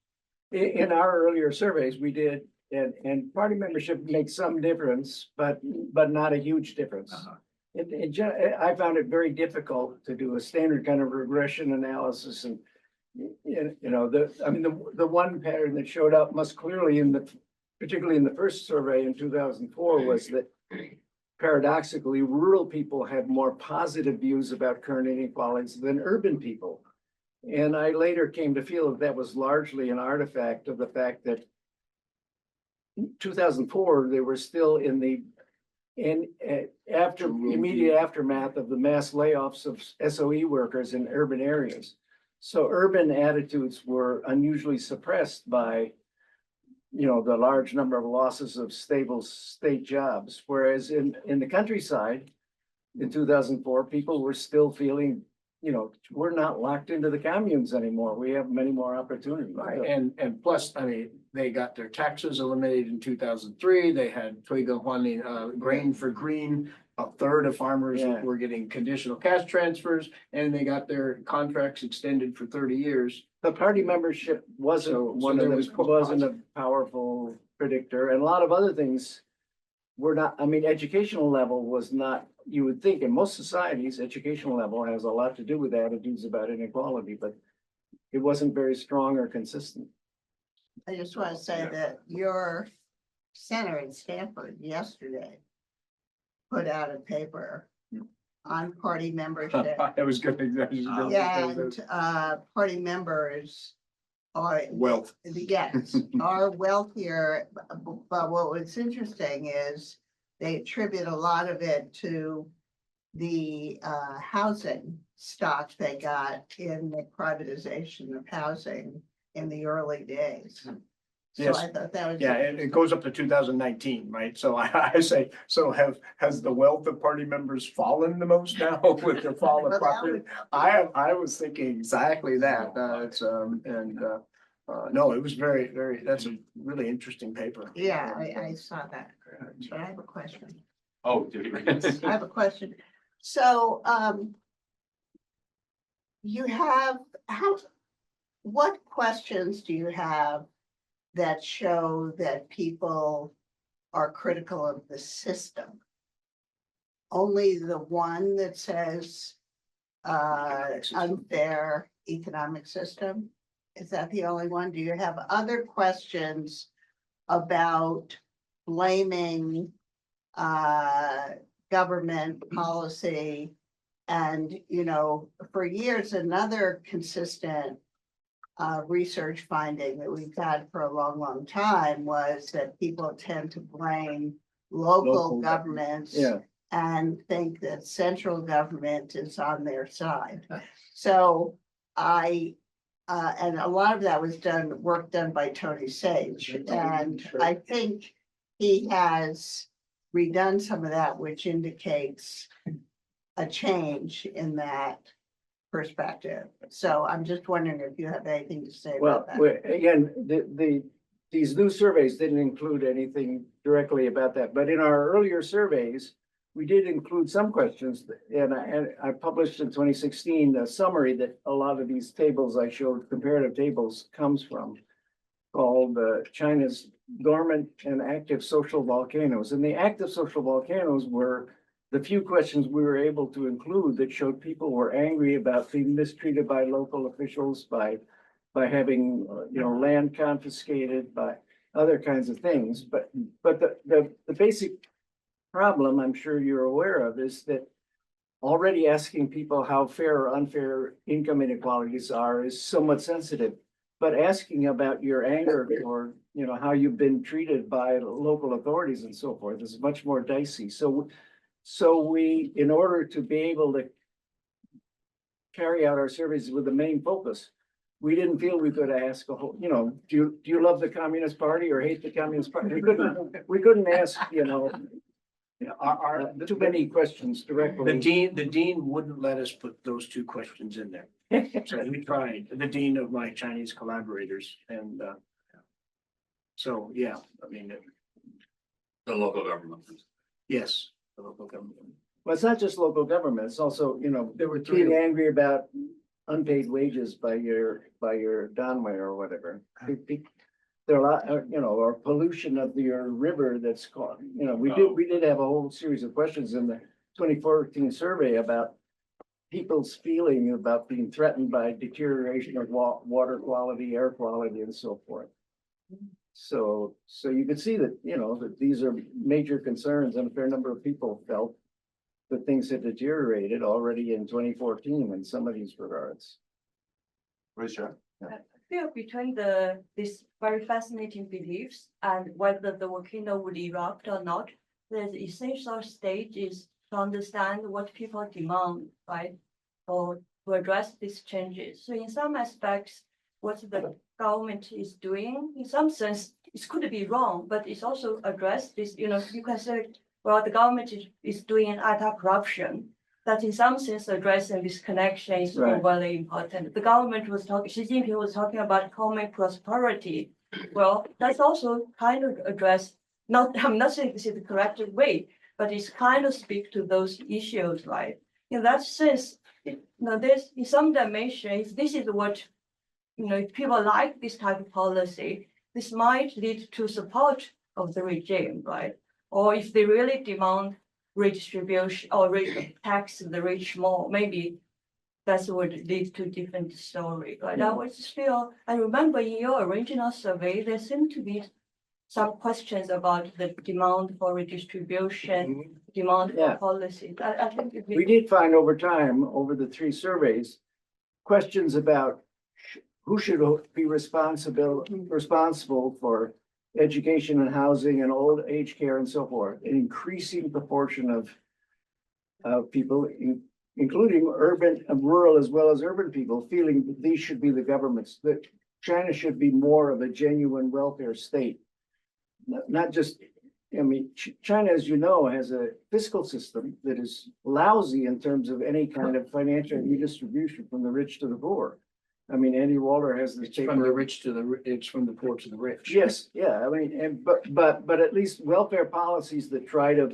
Speaker 2: in our earlier surveys, we did, and party membership makes some difference, but not a huge difference. I found it very difficult to do a standard kind of regression analysis and, the one pattern that showed up most clearly particularly in the first survey in 2004 was that paradoxically, rural people had more positive views about current inequalities than urban people. And I later came to feel that was largely an artifact of the fact that in 2004, they were still in the immediate aftermath of the mass layoffs of SOE workers in urban areas. So urban attitudes were unusually suppressed by, the large number of losses of stable state jobs. Whereas in the countryside, in 2004, people were still feeling, we're not locked into the communes anymore. We have many more opportunities.
Speaker 3: Right, and plus, I mean, they got their taxes eliminated in 2003. They had grain for green. A third of farmers
Speaker 2: Yeah.
Speaker 3: were getting conditional cash transfers, and they got their contracts extended for 30 years.
Speaker 2: The party membership wasn't wasn't a powerful predictor, and a lot of other things were not. I mean, educational level was not. You would think in most societies, educational level has a lot to do with attitudes about inequality, but it wasn't very strong or consistent.
Speaker 5: I just want to say that your center in Stanford yesterday put out a paper on party membership.
Speaker 3: That was good.
Speaker 5: Yeah, and party members are
Speaker 3: Wealth.
Speaker 5: yes, are wealthier. But what was interesting is they attribute a lot of it to the housing stock they got in the privatization of housing in the early days. So
Speaker 3: Yes.
Speaker 5: I thought that was.
Speaker 3: Yeah, and it goes up to 2019, right? So I say, so has the wealth of party members fallen the most now with the fall
Speaker 5: Well,
Speaker 3: of
Speaker 5: that
Speaker 3: property?
Speaker 5: would-
Speaker 3: I was thinking exactly that. No, it was very, very, that's a really interesting paper.
Speaker 5: Yeah, I saw that, but I have a question.
Speaker 1: Oh, did you?
Speaker 5: I have a question. So, what questions do you have that show that people are critical of the system? Only the one that says,
Speaker 3: Economic system.
Speaker 5: unfair economic system? Is that the only one? Do you have other questions about blaming, government policy? And, for years, another consistent research finding that we've had for a long, long time was that people tend to blame local governments
Speaker 2: Yeah.
Speaker 5: and think that central government is on their side. So and a lot of that was work done by Tony Sage, and I think he has redone some of that, which indicates a change in that perspective. So I'm just wondering if you have anything to say
Speaker 2: Well,
Speaker 5: about that.
Speaker 2: again, these new surveys didn't include anything directly about that, but in our earlier surveys, we did include some questions, and I published in 2016 a summary that a lot of these tables I showed, comparative tables, comes from, called China's dormant and active social volcanoes. And the active social volcanoes were the few questions we were able to include that showed people were angry about being mistreated by local officials, by having land confiscated, by other kinds of things. But the basic problem I'm sure you're aware of is that already asking people how fair or unfair income inequalities are is somewhat sensitive. But asking about your anger or, you know, how you've been treated by local authorities and so forth is much more dicey. So we, in order to be able to carry out our surveys with the main focus, we didn't feel we could ask a whole, you know, do you love the Communist Party or hate the Communist Party? We couldn't ask, you know, too many questions directly.
Speaker 3: The dean wouldn't let us put those two questions in there. So we tried, the dean of my Chinese collaborators, and so, yeah, I mean,
Speaker 6: The local government.
Speaker 3: yes, the local government.
Speaker 2: Well, it's not just local government, it's also, you know,
Speaker 3: There were three.
Speaker 2: being angry about unpaid wages by your Donway or whatever. There are a lot, you know, or pollution of your river that's caught, you know, we did have a whole series of questions in the 2014 survey about people's feeling about being threatened by deterioration of water quality, air quality, and so forth. So you can see that, you know, that these are major concerns, and a fair number of people felt that things had deteriorated already in 2014 in some of these regards.
Speaker 1: Raise
Speaker 7: Feel between these very fascinating beliefs and whether the volcano would erupt or not, the essential stage is to understand what people demand, right? Or to address these changes. So in some aspects, what the government is doing, in some sense, it could be wrong, but it's also addressed this, you know, you can say, well, the government is doing anti-corruption. That in some sense addressing this connection is
Speaker 2: Right.
Speaker 7: very important. The government was talking, Xi Jinping was talking about common prosperity. Well, that's also kind of addressed, I'm not saying this is the correct way, but it's kind of speak to those issues, right? In that sense, there's in some dimension, if this is what, if people like this type of policy, this might lead to support of the regime, right? Or if they really demand redistribution or tax the rich more, maybe that would lead to different story. But I remember in your original survey, there seemed to be some questions about the demand for redistribution, demand for policy. I think
Speaker 2: we did find over time, over the 3 surveys, questions about who should be responsible for education and housing and old age care and so forth. An increasing proportion of people, including urban and rural as well as urban people, feeling that these should be the governments, that China should be more of a genuine welfare state. Not just, China, as you know, has a fiscal system that is lousy in terms of any kind of financial redistribution from the rich to the poor. Andy Walter has this
Speaker 3: It's from the rich to the, it's from the poor to the rich.
Speaker 2: Yes, yeah, but at least welfare policies that try to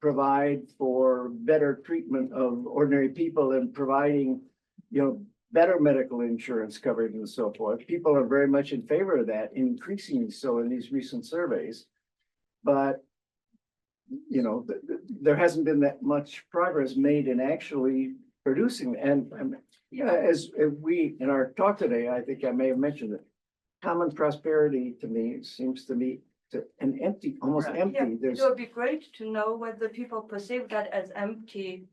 Speaker 2: provide for better treatment of ordinary people and providing, better medical insurance coverage and so forth. People are very much in favor of that, increasingly so in these recent surveys. But, there hasn't been that much progress made in actually producing, and as we, in our talk today, I think I may have mentioned it, common prosperity to me seems to me an empty, almost empty.
Speaker 7: Yeah, it would be great to know whether people perceive that as empty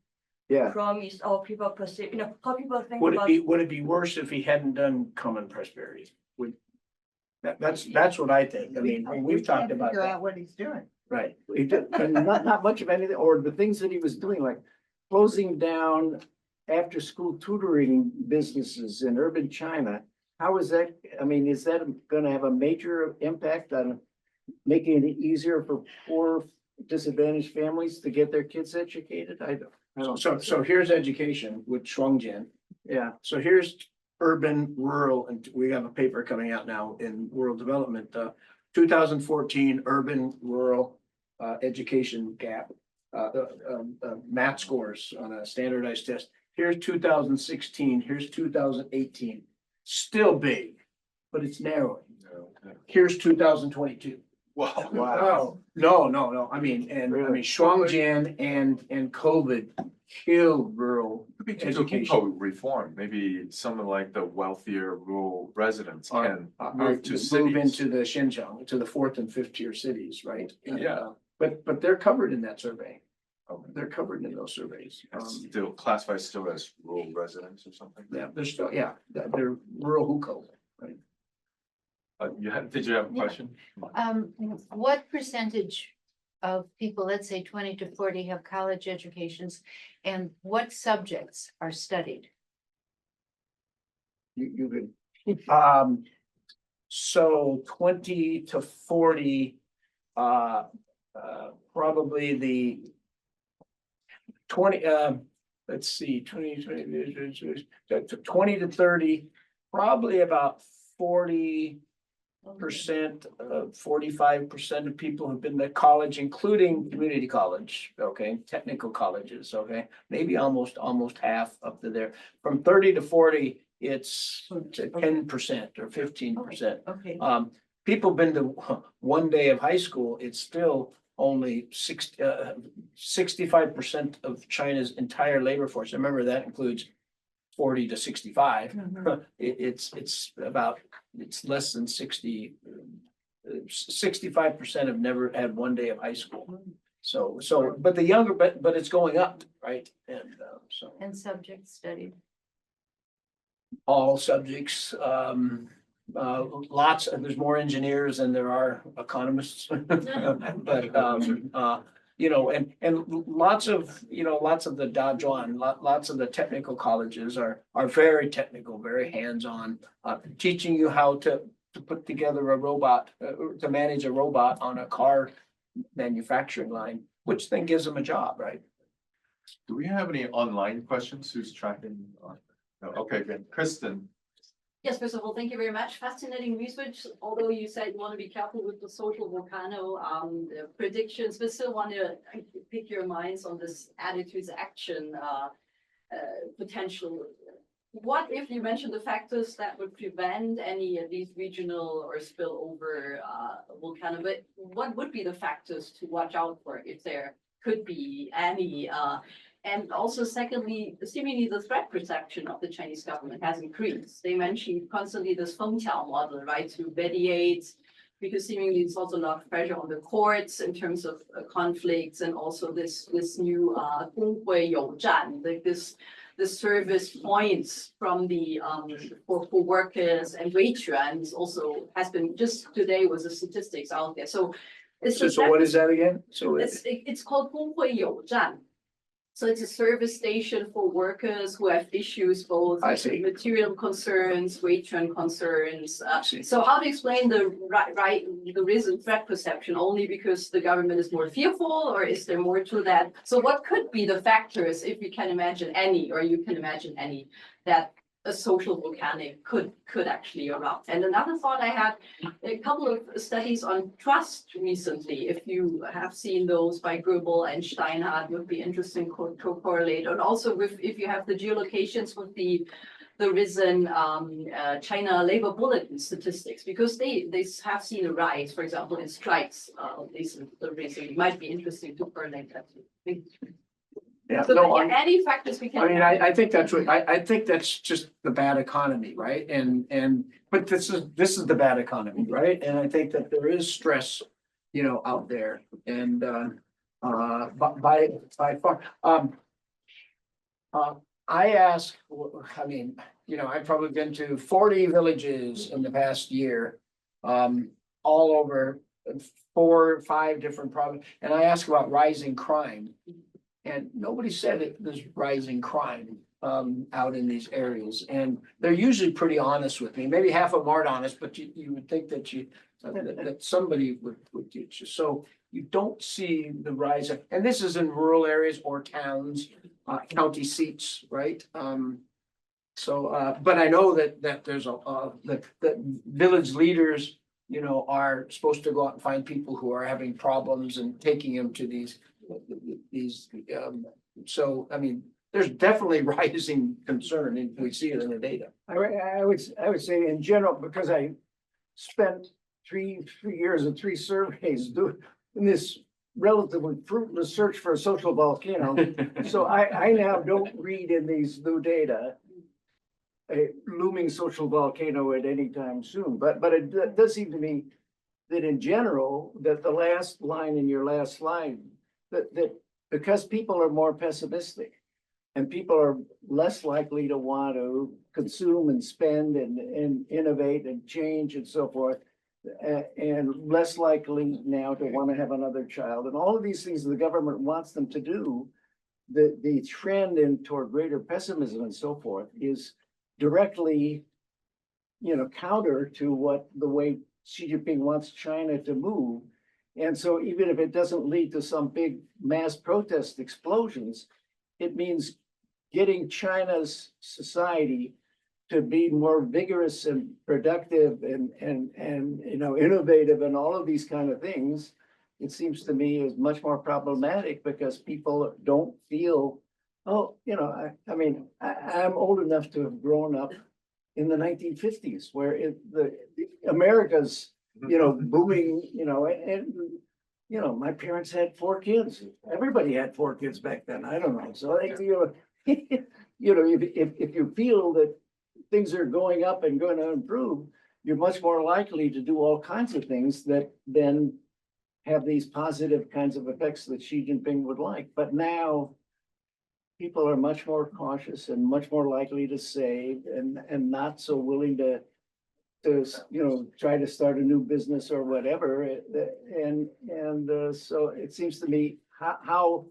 Speaker 7: promise, or people perceive, how people think about.
Speaker 3: Would it be worse if he hadn't done common prosperity? That's what I think. We've talked about
Speaker 5: Figure
Speaker 3: that.
Speaker 5: out what he's doing.
Speaker 3: Right.
Speaker 2: He did, and not much of anything, or the things that he was doing, like closing down after school tutoring businesses in urban China. How is that? Is that going to have a major impact on making it easier for poor disadvantaged families to get their kids educated? I don't.
Speaker 3: So here's education with Shuangjian.
Speaker 2: Yeah,
Speaker 3: So here's urban, rural, and we have a paper coming out now in Rural Development, 2014 urban, rural, education gap, math scores on a standardized test. Here's 2016, here's 2018, still big, but it's narrowing. Here's 2022.
Speaker 1: Wow.
Speaker 2: wow.
Speaker 3: No.
Speaker 2: Really?
Speaker 3: Shuangjian and COVID killed rural education.
Speaker 1: Reform, maybe some of like the wealthier rural residents
Speaker 3: Are-
Speaker 1: can
Speaker 3: are
Speaker 1: move to
Speaker 3: move
Speaker 1: cities.
Speaker 3: into the Xinjiang, to the 4th and 5th tier cities, right?
Speaker 1: Yeah.
Speaker 3: but they're covered in that survey. They're covered in those surveys.
Speaker 1: Still classified still as rural residents or something?
Speaker 3: Yeah, they're still, yeah, they're rural huco.
Speaker 1: Did you have a
Speaker 8: Yeah.
Speaker 1: question?
Speaker 8: What percentage of people, let's say 20 to 40, have college educations, and what subjects are studied?
Speaker 3: You could, so 20 to 40, probably the 20, let's see, 20 to 30, probably about 40%, 45% of people have been to college, including community college, okay, technical colleges, okay, maybe almost half up to there. From 30 to 40, it's 10% or 15%.
Speaker 5: Okay.
Speaker 3: People been to one day of high school, it's still only 65% of China's entire labor force. Remember, that includes 40 to 65. It's less than 65% have never had one day of high school. So, but the younger, but it's going up, right? And so
Speaker 8: And subjects studied?
Speaker 3: all subjects, lots, there's more engineers than there are economists. But, you know, and lots of the Dajuan, lots of the technical colleges are very technical, very hands-on, teaching you how to put together a robot, to manage a robot on a car manufacturing line, which then gives them a job, right?
Speaker 1: Do we have any online questions? Who's tracking? No, okay, good. Kristen.
Speaker 9: Yes, first of all, thank you very much. Fascinating research. Although you said you want to be careful with the social volcano predictions, but still want to pick your minds on this attitudes action potential. What if you mentioned the factors that would prevent any of these regional or spillover volcano? But what would be the factors to watch out for if there could be any? And also, secondly, seemingly the threat perception of the Chinese government has increased. They mentioned constantly this Fengqiao model, right, to mediate, because seemingly it's also a lot of pressure on the courts in terms of conflicts, and also this new 工会有战, like this service points from the for workers and wage yuan also has been, just today was the statistics out there. So it's
Speaker 3: So what is that again? So
Speaker 9: it's called 工会有战. So it's a service station for workers who have issues, both
Speaker 3: I see.
Speaker 9: material concerns, wage and concerns.
Speaker 3: see.
Speaker 9: So how to explain the risen threat perception? Only because the government is more fearful, or is there more to that? So what could be the factors, if we can imagine any, or you can imagine any, that a social volcanic could actually erupt? And another thought I had, a couple of studies on trust recently, if you have seen those by Goebel and Steinhardt, would be interesting to correlate. And also if you have the geolocations with the risen China labor bulletin statistics, because they have seen a rise, for example, in strikes recently. Might be interesting to correlate that too.
Speaker 3: Yeah,
Speaker 9: So
Speaker 3: no,
Speaker 9: any factors we can.
Speaker 3: I mean, I think that's what, I think that's just the bad economy, right? But this is the bad economy, right? And I think that there is stress, out there, and by far. I ask, I mean, I've probably been to 40 villages in the past year, all over 4 or 5 different provinces, and I ask about rising crime. And nobody said it was rising crime out in these areas, and they're usually pretty honest with me. Maybe half of them aren't honest, but you would think that that somebody would teach you. So you don't see the rise of, and this is in rural areas or towns, county seats, right? But I know that there's that village leaders, are supposed to go out and find people who are having problems and taking them to these. So, I mean, there's definitely rising concern, and we see it in the data.
Speaker 2: I would say in general, because I spent three years and 3 surveys doing this relatively fruitless search for a social volcano. So I now don't read in these new data a looming social volcano at any time soon, but it does seem to me that in general, that the last line in your last slide, that because people are more pessimistic and people are less likely to want to consume and spend and innovate and change and so forth, and less likely now to want to have another child, and all of these things the government wants them to do, the trend in toward greater pessimism and so forth is directly, counter to what the way Xi Jinping wants China to move. And so even if it doesn't lead to some big mass protest explosions, it means getting China's society to be more vigorous and productive and innovative and all of these kind of things. It seems to me is much more problematic because people don't feel, I'm old enough to have grown up in the 1950s where the America's, booming, and my parents had 4 kids. Everybody had 4 kids back then. I don't know. So if you feel that things are going up and going to improve, you're much more likely to do all kinds of things that then have these positive kinds of effects that Xi Jinping would like. But now people are much more cautious and much more likely to save and not so willing to try to start a new business or whatever. So it seems to me how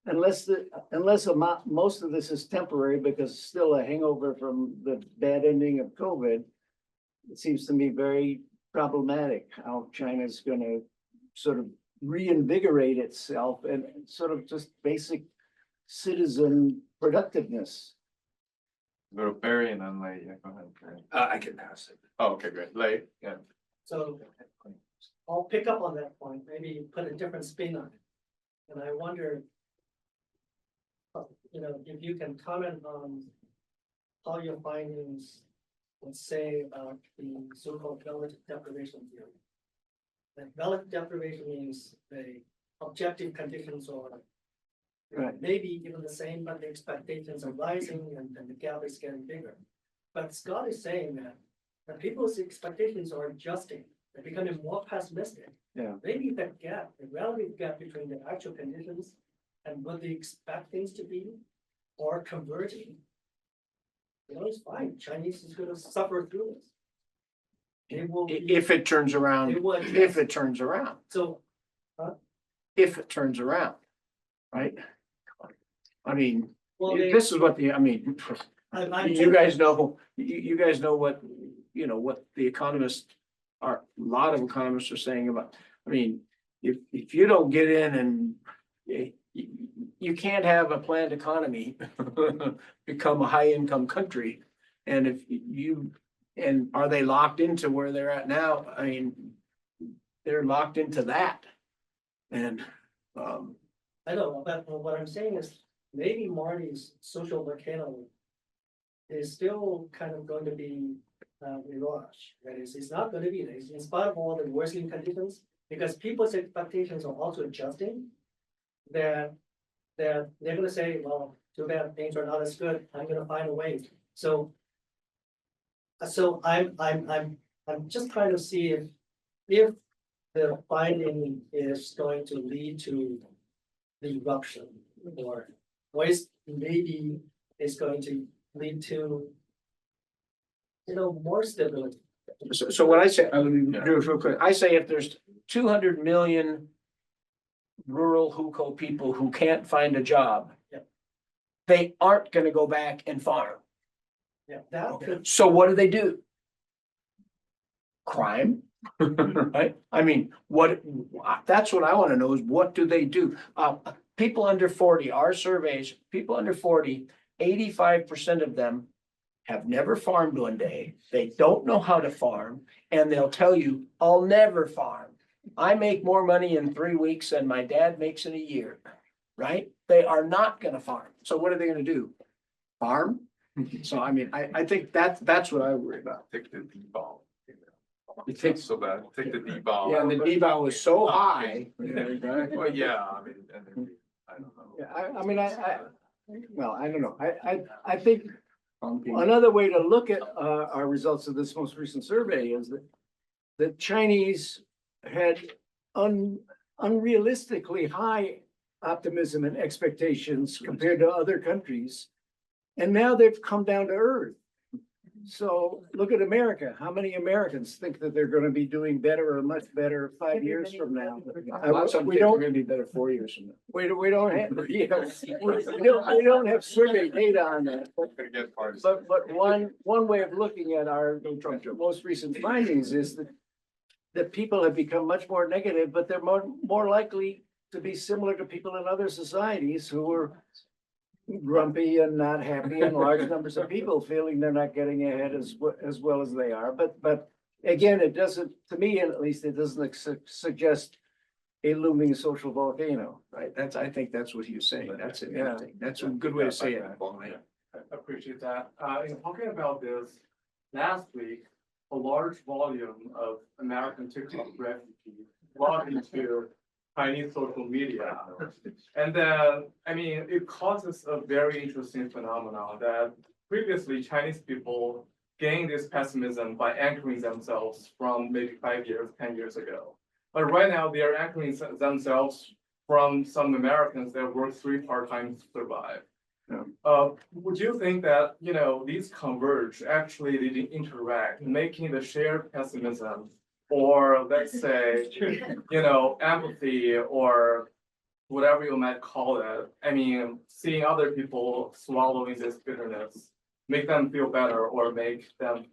Speaker 2: unless most of this is temporary because it's still a hangover from the bad ending of COVID, it seems to me very problematic how China's going to sort of reinvigorate itself and sort of just basic citizen productiveness.
Speaker 1: Go to Barry and then Lei. Yeah, go ahead, Barry.
Speaker 6: I can pass it.
Speaker 1: Oh, okay, great. Lei, yeah.
Speaker 10: So I'll pick up on that point, maybe put a different spin on it. And I wonder, if you can comment on how your findings would say about the so-called relative deprivation theory. And relative deprivation means the objective conditions or
Speaker 2: Right.
Speaker 10: maybe even the same, but the expectations are rising and the gap is getting bigger. But Scott is saying that people's expectations are adjusting, they're becoming more pessimistic.
Speaker 2: Yeah.
Speaker 10: Maybe that gap, the relative gap between the actual conditions and what they expect things to be, or converging. It's fine. Chinese is gonna suffer through this. They will.
Speaker 3: If it turns around,
Speaker 10: They will
Speaker 3: if
Speaker 10: adjust.
Speaker 3: it turns around,
Speaker 10: So,
Speaker 3: if it turns around, right? I mean,
Speaker 10: well,
Speaker 3: this is what
Speaker 10: I'm
Speaker 3: you guys know, you guys know what, what the economists are, a lot of economists are saying about, if you don't get in and you can't have a planned economy become a high income country. And and are they locked into where they're at now? They're locked into that. And,
Speaker 10: I don't know, but what I'm saying is maybe Marty's social volcano is still kind of going to be mirage. That is, it's not going to be there. In spite of all the worsening conditions, because people's expectations are also adjusting. That they're going to say, well, too bad things are not as good. I'm going to find a way. So I'm just trying to see if the finding is going to lead to the eruption, or is maybe is going to lead to more stability.
Speaker 3: so what I say, real quick, I say if there's 200 million rural hukou people who can't find a job,
Speaker 10: Yeah.
Speaker 3: they aren't gonna go back and farm.
Speaker 10: Yeah, that could.
Speaker 3: So what do? Crime, right? That's what I want to know is what do they do? People under 40, our surveys, people under 40, 85% of them have never farmed one day. They don't know how to farm, and they'll tell you, I'll never farm. I make more money in 3 weeks than my dad makes in a year, right? They are not gonna farm. So what are they gonna do? Farm? So I think that's what I worry about.
Speaker 1: Take the D-ball.
Speaker 3: You think,
Speaker 1: So bad. Take the D-ball.
Speaker 3: yeah, and the deval was so high.
Speaker 1: Well, yeah, and then, I don't know.
Speaker 2: Yeah, well, I don't know. I think another way to look at our results of this most recent survey is that the Chinese had unrealistically high optimism and expectations compared to other countries. And now they've come down to earth. So look at America. How many Americans think that they're gonna be doing better or much better 5 years from now? We don't,
Speaker 3: Gonna be better 4 years from now.
Speaker 2: we don't have, yeah, we don't have survey data on that.
Speaker 1: Gonna get parties.
Speaker 2: But one way of looking at our most recent findings is that people have become much more negative, but they're more likely to be similar to people in other societies who are grumpy and not happy, and large numbers of people feeling they're not getting ahead as well as they are. But again, it doesn't, to me at least, it doesn't suggest a looming social volcano.
Speaker 3: Right, I think that's what he was saying. That's
Speaker 2: Yeah.
Speaker 3: interesting. That's a good way to say it. Paul.
Speaker 11: I appreciate that. In talking about this, last week, a large volume of American TikTok refugees logged into Chinese social media. And then, I mean, it causes a very interesting phenomenon that previously Chinese people gained this pessimism by anchoring themselves from maybe 5 years, 10 years ago. But right now they are anchoring themselves from some Americans that work 3 part-time to survive. Would you think that, you know, these converge, actually they interact, making the shared pessimism, or let's say, you know, empathy or whatever you might call it. I mean, seeing other people swallowing this bitterness, make them feel better or make them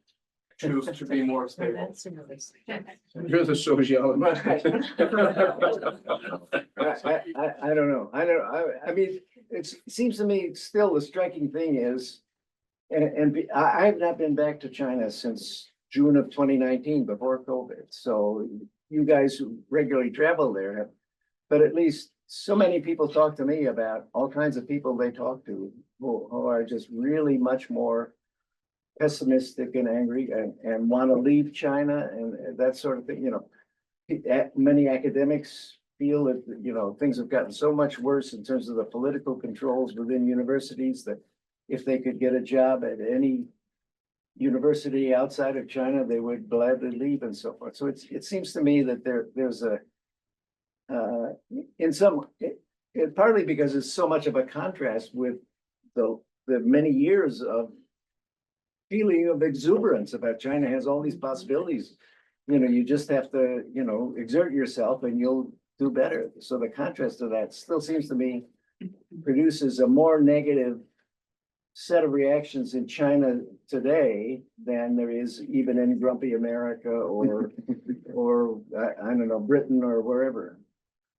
Speaker 11: choose to be more stable.
Speaker 3: You're the sociologist.
Speaker 2: I don't know. I mean, it seems to me still the striking thing is, I have not been back to China since June of 2019 before COVID. So you guys who regularly travel there have, but at least so many people talk to me about all kinds of people they talk to who are just really much more pessimistic and angry and want to leave China and that sort of thing. You know, many academics feel that, you know, things have gotten so much worse in terms of the political controls within universities that if they could get a job at any university outside of China, they would gladly leave and so forth. So it seems to me that there's a in some partly because it's so much of a contrast with the many years of feeling of exuberance about China has all these possibilities. You know, you just have to, you know, exert yourself and you'll do better. So the contrast to that still seems to me produces a more negative set of reactions in China today than there is even in grumpy America or I don't know, Britain or wherever.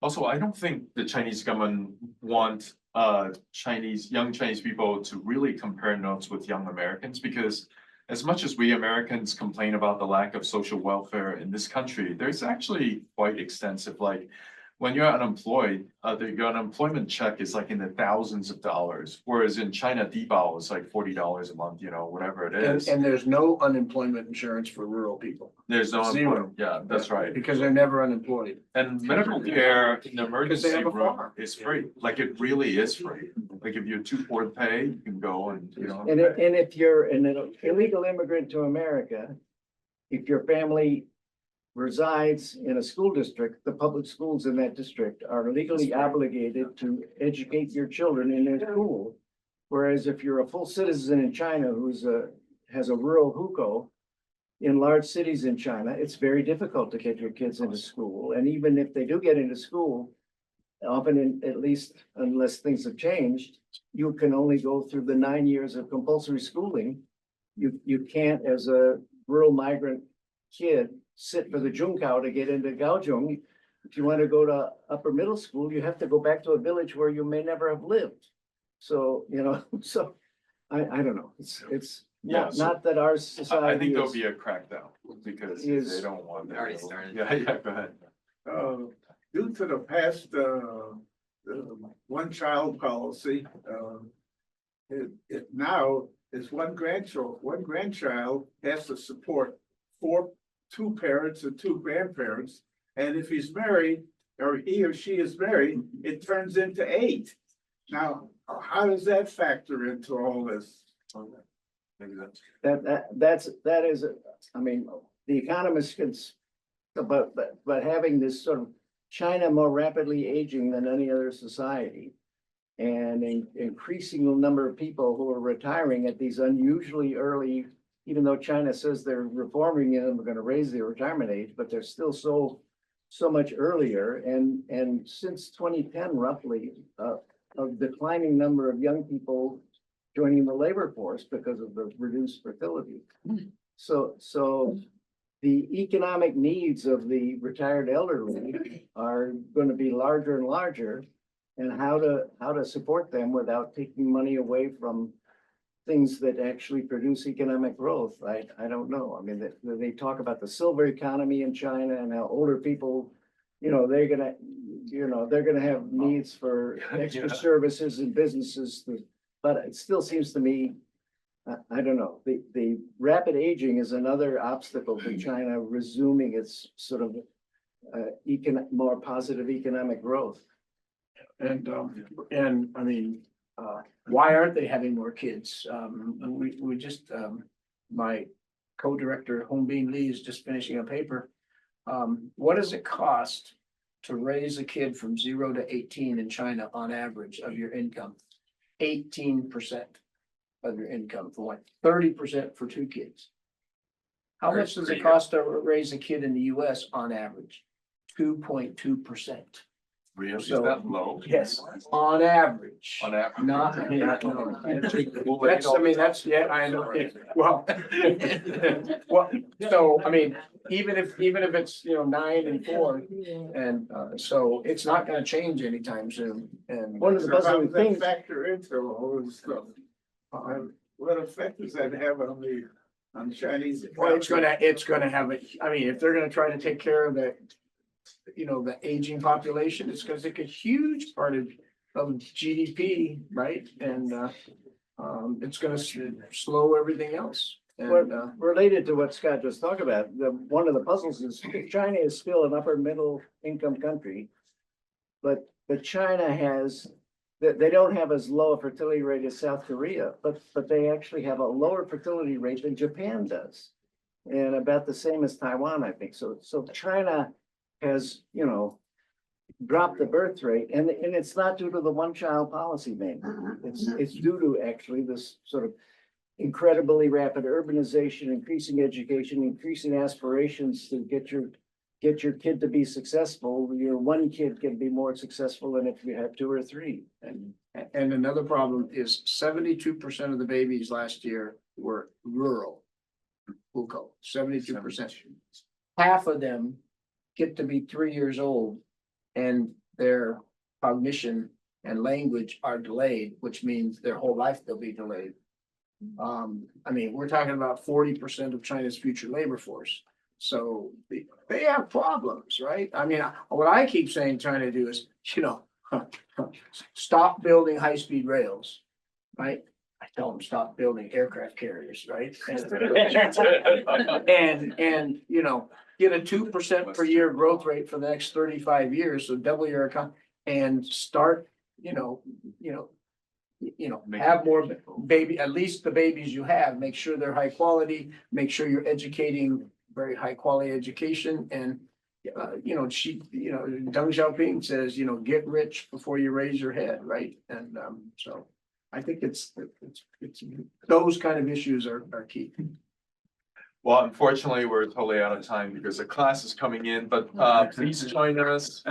Speaker 1: Also, I don't think the Chinese government want young Chinese people to really compare notes with young Americans, because as much as we Americans complain about the lack of social welfare in this country, there's actually quite extensive, like when you're unemployed, your unemployment check is like in the thousands of dollars, whereas in China, Dibao is like $40 a month, you know, whatever it is.
Speaker 3: And there's no unemployment insurance for rural people.
Speaker 1: There's no
Speaker 3: Zero.
Speaker 1: unemployment. Yeah, that's right.
Speaker 3: Because they're never unemployed.
Speaker 1: And medical care in the emergency
Speaker 3: have a
Speaker 1: room
Speaker 3: farm.
Speaker 1: is free. Like it really is free. Like if you're too poor to pay, you can go and, you know.
Speaker 2: And if you're an illegal immigrant to America, if your family resides in a school district, the public schools in that district are legally obligated to educate your children in their school. Whereas if you're a full citizen in China has a rural hukou in large cities in China, it's very difficult to get your kids into school. And even if they do get into school, often at least unless things have changed, you can only go through the 9 years of compulsory schooling. You can't, as a rural migrant kid, sit for the Junkao to get into Gaozhong. If you want to go to upper middle school, you have to go back to a village where you may never have lived. So, you know, so I don't know. It's
Speaker 1: Yeah,
Speaker 2: not that our
Speaker 1: I
Speaker 2: society
Speaker 1: think there'll
Speaker 2: is,
Speaker 1: be a crackdown because
Speaker 2: is-
Speaker 1: they don't want that.
Speaker 6: Already started.
Speaker 1: Yeah, yeah, go ahead.
Speaker 12: Due to the past, one-child policy, it now is one grandchild has to support two parents and 2 grandparents. And if he's married, or he or she is married, it turns into 8. Now, how does that factor into all this?
Speaker 1: Maybe that's.
Speaker 2: that is, I mean, the economists can But having this sort of China more rapidly aging than any other society. And increasing the number of people who are retiring at these unusually early, even though China says they're reforming and we're gonna raise the retirement age, but they're still so much earlier. And since 2010, roughly, a declining number of young people joining the labor force because of the reduced fertility. So the economic needs of the retired elderly are going to be larger and larger. And how to support them without taking money away from things that actually produce economic growth, I don't know. I mean, they talk about the silver economy in China and how older people, they're gonna have needs for extra services and businesses. But it still seems to me, I don't know, the rapid aging is another obstacle to China resuming its sort of more positive economic growth.
Speaker 3: And I mean, why aren't they having more kids? We just, my co-director, Hongbin Lee, is just finishing a paper. What does it cost to raise a kid from 0 to 18 in China on average of your income? 18% of your income for one, 30% for 2 kids. How much does it cost to raise a kid in the US on average? 2.2%.
Speaker 1: Really? Is
Speaker 3: So-
Speaker 1: that low?
Speaker 3: Yes, on average.
Speaker 1: On average.
Speaker 3: Not, yeah, no. That's, I mean, that's, yeah, I know, well. Well, so, I mean, even if it's, 9 and 4, and, so it's not gonna change anytime soon, and.
Speaker 2: One of the
Speaker 12: So how
Speaker 2: puzzling
Speaker 12: does that
Speaker 2: things,
Speaker 12: factor into all this stuff? What effect does that have on Chinese?
Speaker 3: Well, it's gonna have I mean, if they're gonna try to take care of the aging population, it's gonna take a huge part of GDP, right? And, it's gonna slow everything else. And,
Speaker 2: related to what Scott just talked about, one of the puzzles is China is still an upper middle income country. But China has, they don't have as low a fertility rate as South Korea, but they actually have a lower fertility rate than Japan does. And about the same as Taiwan, I think. So China has, dropped the birth rate, and it's not due to the one-child policy, maybe. It's due to actually this sort of incredibly rapid urbanization, increasing education, increasing aspirations to get your kid to be successful. Your one kid can be more successful than if you have 2 or 3.
Speaker 3: and another problem is 72% of the babies last year were rural. 72%. Half of them get to be 3 years old and their cognition and language are delayed, which means their whole life they'll be delayed. I mean, we're talking about 40% of China's future labor force. So they have problems, right? I mean, what I keep saying, trying to do is, stop building high-speed rails, right? I tell them stop building aircraft carriers, right? And get a 2% per year growth rate for the next 35 years, so double your economy, and start, have more baby, at least the babies you have, make sure they're high quality, make sure you're educating very high quality education. And Deng Xiaoping says, get rich before you raise your head, right? And so I think it's those kind of issues are key.
Speaker 1: Well, unfortunately, we're totally out of time because the class is coming in, but please join us.